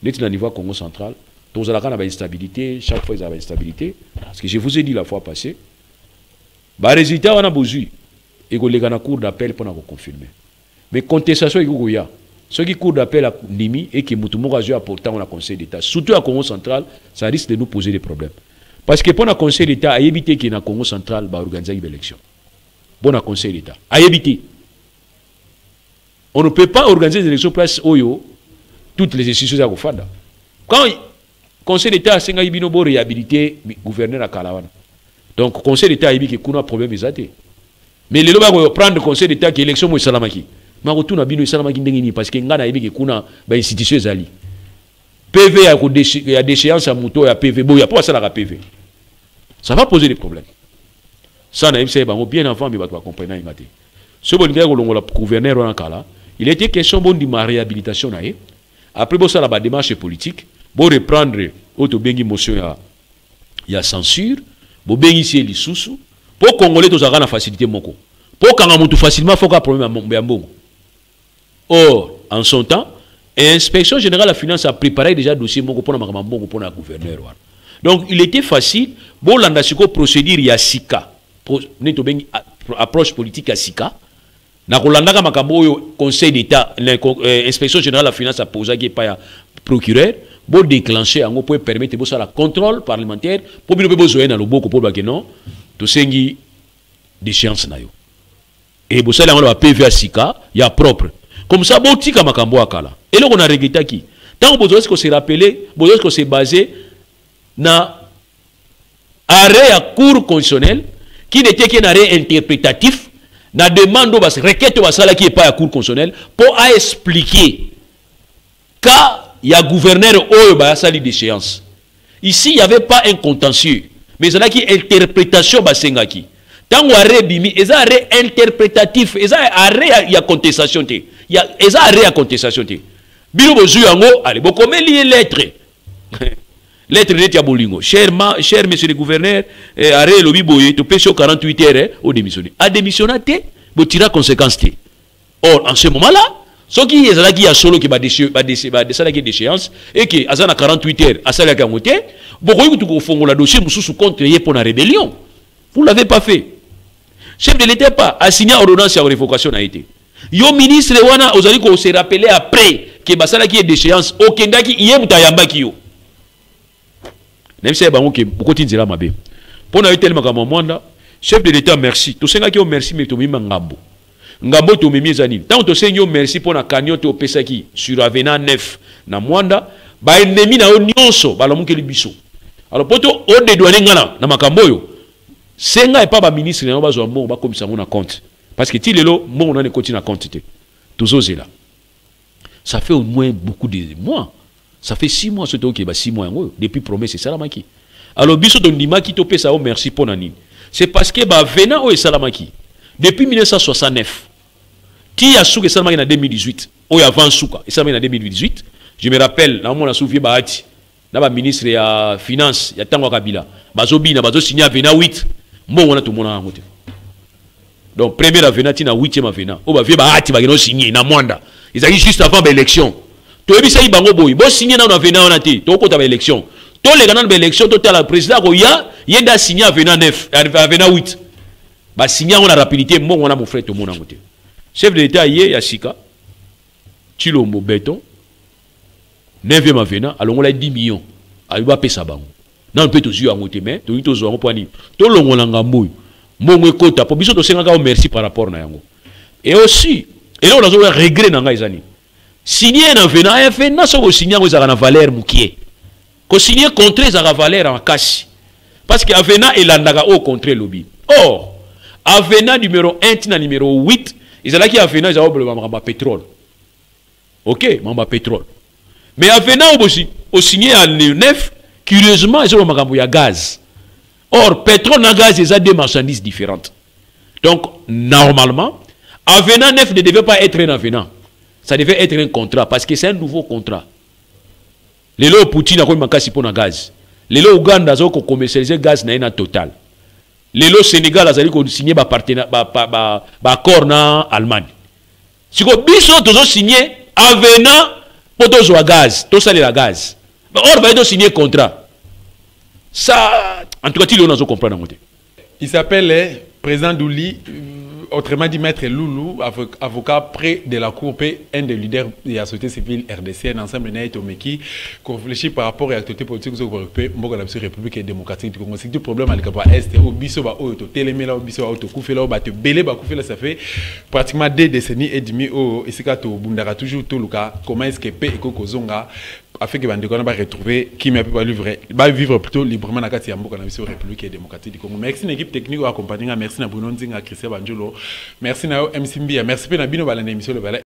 Nous, au niveau Congo central, tous avons une instabilité, chaque fois ils ont une instabilité. Parce que je vous ai dit la fois passée, le résultat, on a besoin. Et qu'on a cours d'appel pour nous confirmer. Mais contestation, il y a. Ce qui court d'appel à Nimi et qui Moutoumou a joué important au Conseil d'État, surtout à Congo central, ça risque de nous poser des problèmes. Parce que pour le Conseil d'État, à éviter qu'il y ait un Congo central va organiser une élection. Bon, le Conseil d'État. À éviter. On ne peut pas organiser des élections place Oyo, toutes les institutions à Kofanda. Quand le Conseil d'État a réhabilité le gouverneur à Kalawana. Donc, le Conseil d'État a dit qu'il y a un problème. Mais les gens vont prendre le Conseil d'État qui est l'élection de Salamaki. Mais retourne à Bino Salamaki parce qu'il y a une institution zali. PV il y a déchéance à Mouto et à PV. Bon, il n'y a pas ça à PV. Ça va poser des problèmes. Ça, on bien avant, mais on va comprendre. Ce bon gars, le gouverneur en Kala, il était question de ma réhabilitation. Après, bon, ça la démarche politique. Bon, reprendre autobengi motion il y a censure. Bon, bien ici les sous. Pour Congolais, tous la facilité moko. Pour quand facilement, il faut qu'il y ait un problème à Mbongo. Or, en son temps, l'inspection générale de la finance a préparé déjà le dossier pour le gouverneur. Donc, il était facile. Bon, l'andasiko procédure, il y a SICA. Approche politique à SICA. Na kolanda makambo Conseil d'État, l'inspection générale de la finance a posé qui pas procureur. Bon déclencher en pour permettre ça la contrôle parlementaire pour bien besoin dans le beaucoup pour que non to sengi déchéance na yo. Et bon ça là on va PV à SICA, il y a propre. Comme ça bon tika makambo akala. Et là on a regretté qui tant besoin que se rappeler, besoin que se basé na arrêt à cour constitutionnel qui n'était qu'un arrêt interprétatif na demande de requête basala qui est pas à cour constitutionnelle pour expliquer quand il y a gouverneur Oyo sali d'échéance. Ici, il n'y avait pas un contentieux. Mais il y a une interprétation basengaki. Tant qu'on arrêt bimi, il y a un arrêt interprétatif, il y a un arrêt il y a contestation. Il y a un arrêt à contestation. Bilo bozu yango, allez, bon comment lier lettre. Lettre de Bolingo. Cher monsieur le gouverneur, arrêt lobby boye, tu peux sur 48 heures au démissionner. À démissionner, tu tires conséquence. Or, en ce moment-là, ce qui est là qui a solo qui va déchéance et qui a 48 heures à ça la gamoté, beaucoup de font la dossier sous contre pour la rébellion. Vous l'avez pas fait. Chef de l'État pas a signé ordonnance à révocation a été. Yo ministre wana ozali ko se rappeler après que basala qui est déchéance au kendaki yemta yambaki yo. Même si bango ke beaucoup tinzela mabe. Pour na tellement comme mwanda, chef de l'État merci. To senga ki merci mais to mima ngambo. Ngambo to mimi zani. Tant to senyo merci pour na cagnotte au pesaki sur Avena 9 na mwanda, ba ennemi na nyonso ba lamuke libiso. Alors poto on dédouaner ngana na makambo yo. Senga et pas ba ministre na ba zo mbongo ba komisa na compte. Parce que Tilelo, bon, on a continué à quantité. Tous os là. Ça fait au moins beaucoup de mois. Ça fait 6 mois, c'est ok, 6 mois depuis promesse, c'est Salamaki. Alors, biso don dimaki topé ça, merci pour Nani. C'est parce que Vena ou Salamaki, depuis 1969, qui a souké Salamaki en 2018, ou avant souka, et Salamaki en 2018, je me rappelle, là, on a soufflé Bahati, là, le ministre de la Finance, il y a Tango Kabila, Bazobina, Bazo signé à Vena 8, bon, on a tout le monde en côté. Donc, première avena, tina 8e avena. On va faire bahati, va signer, na mwanda. Ils arrivent juste avant l'élection. Tu as vu ça, ils bango boy. Bon, signer dans avena, on a dit. Tu as vu l'élection. Tous les gagnants de l'élection, tu as le président, il y a signé avena 9, avena 8. Bah, signer, on a rapidité, moi, on a mon frère, tout le monde en côté. Chef de l'État, il y a Sika, Chilombo Béton, 9e avena, alors on a 10 millions. Alors, il va payer ça, bango. Non, on peut tous y en côté, mais, tu as vu tous en poignet. Tout le monde en gamouille. Mon kota pour biso to senga merci par rapport na yango et aussi et là on a un regret na ngai zani signer na vena fait na so signer ko za na valeur mukie ko signer contre za valeur en cash parce que avena elandaka au contre lobby or avena numéro 1 tina numéro 8 izala ki avena za problème mamba pétrole OK mamba pétrole mais avena au signer à 9 curieusement ils ont makambo ya gaz. Or, pétrole et gaz, ils ont deux marchandises différentes. Donc, normalement, avenant 9 ne devait pas être un avenant. Ça devait être un contrat, parce que c'est un nouveau contrat. Les lots Poutine a comme un cas pour le gaz. Les lots Ouganda ont commercialisé le gaz dans total. Les lots Sénégal ont signé un accord en Allemagne. Si vous avez signé avenant pour le gaz, tout ça, le gaz. Or, vous avez signé un contrat. Ça, en tout cas, il y a comprendre. Il s'appelle président Douli. autrement dit maître Loulou avocat près de la cour un des leaders de la société civile RDC un ensemble de Tomeki qui réfléchit par rapport à l'actualité politique que vous occupez mboka la République démocratique du Congo. C'est du problème à l'État est au biso ba o to telemela au biso auto koufela au ba te belé ba koufela ça fait pratiquement 2 décennies et demi au esika to bundara toujours to luka comment est-ce que pe eko kozonga afin que Bandekona va retrouver qui m'a pas vivre plutôt librement dans la mboka na biso République démocratique du Congo. Merci l'équipe technique ou accompagnement, merci na Bruno Nzinga, Christian Banjolo, merci na MC Mbia, merci pe na bino balanda émission le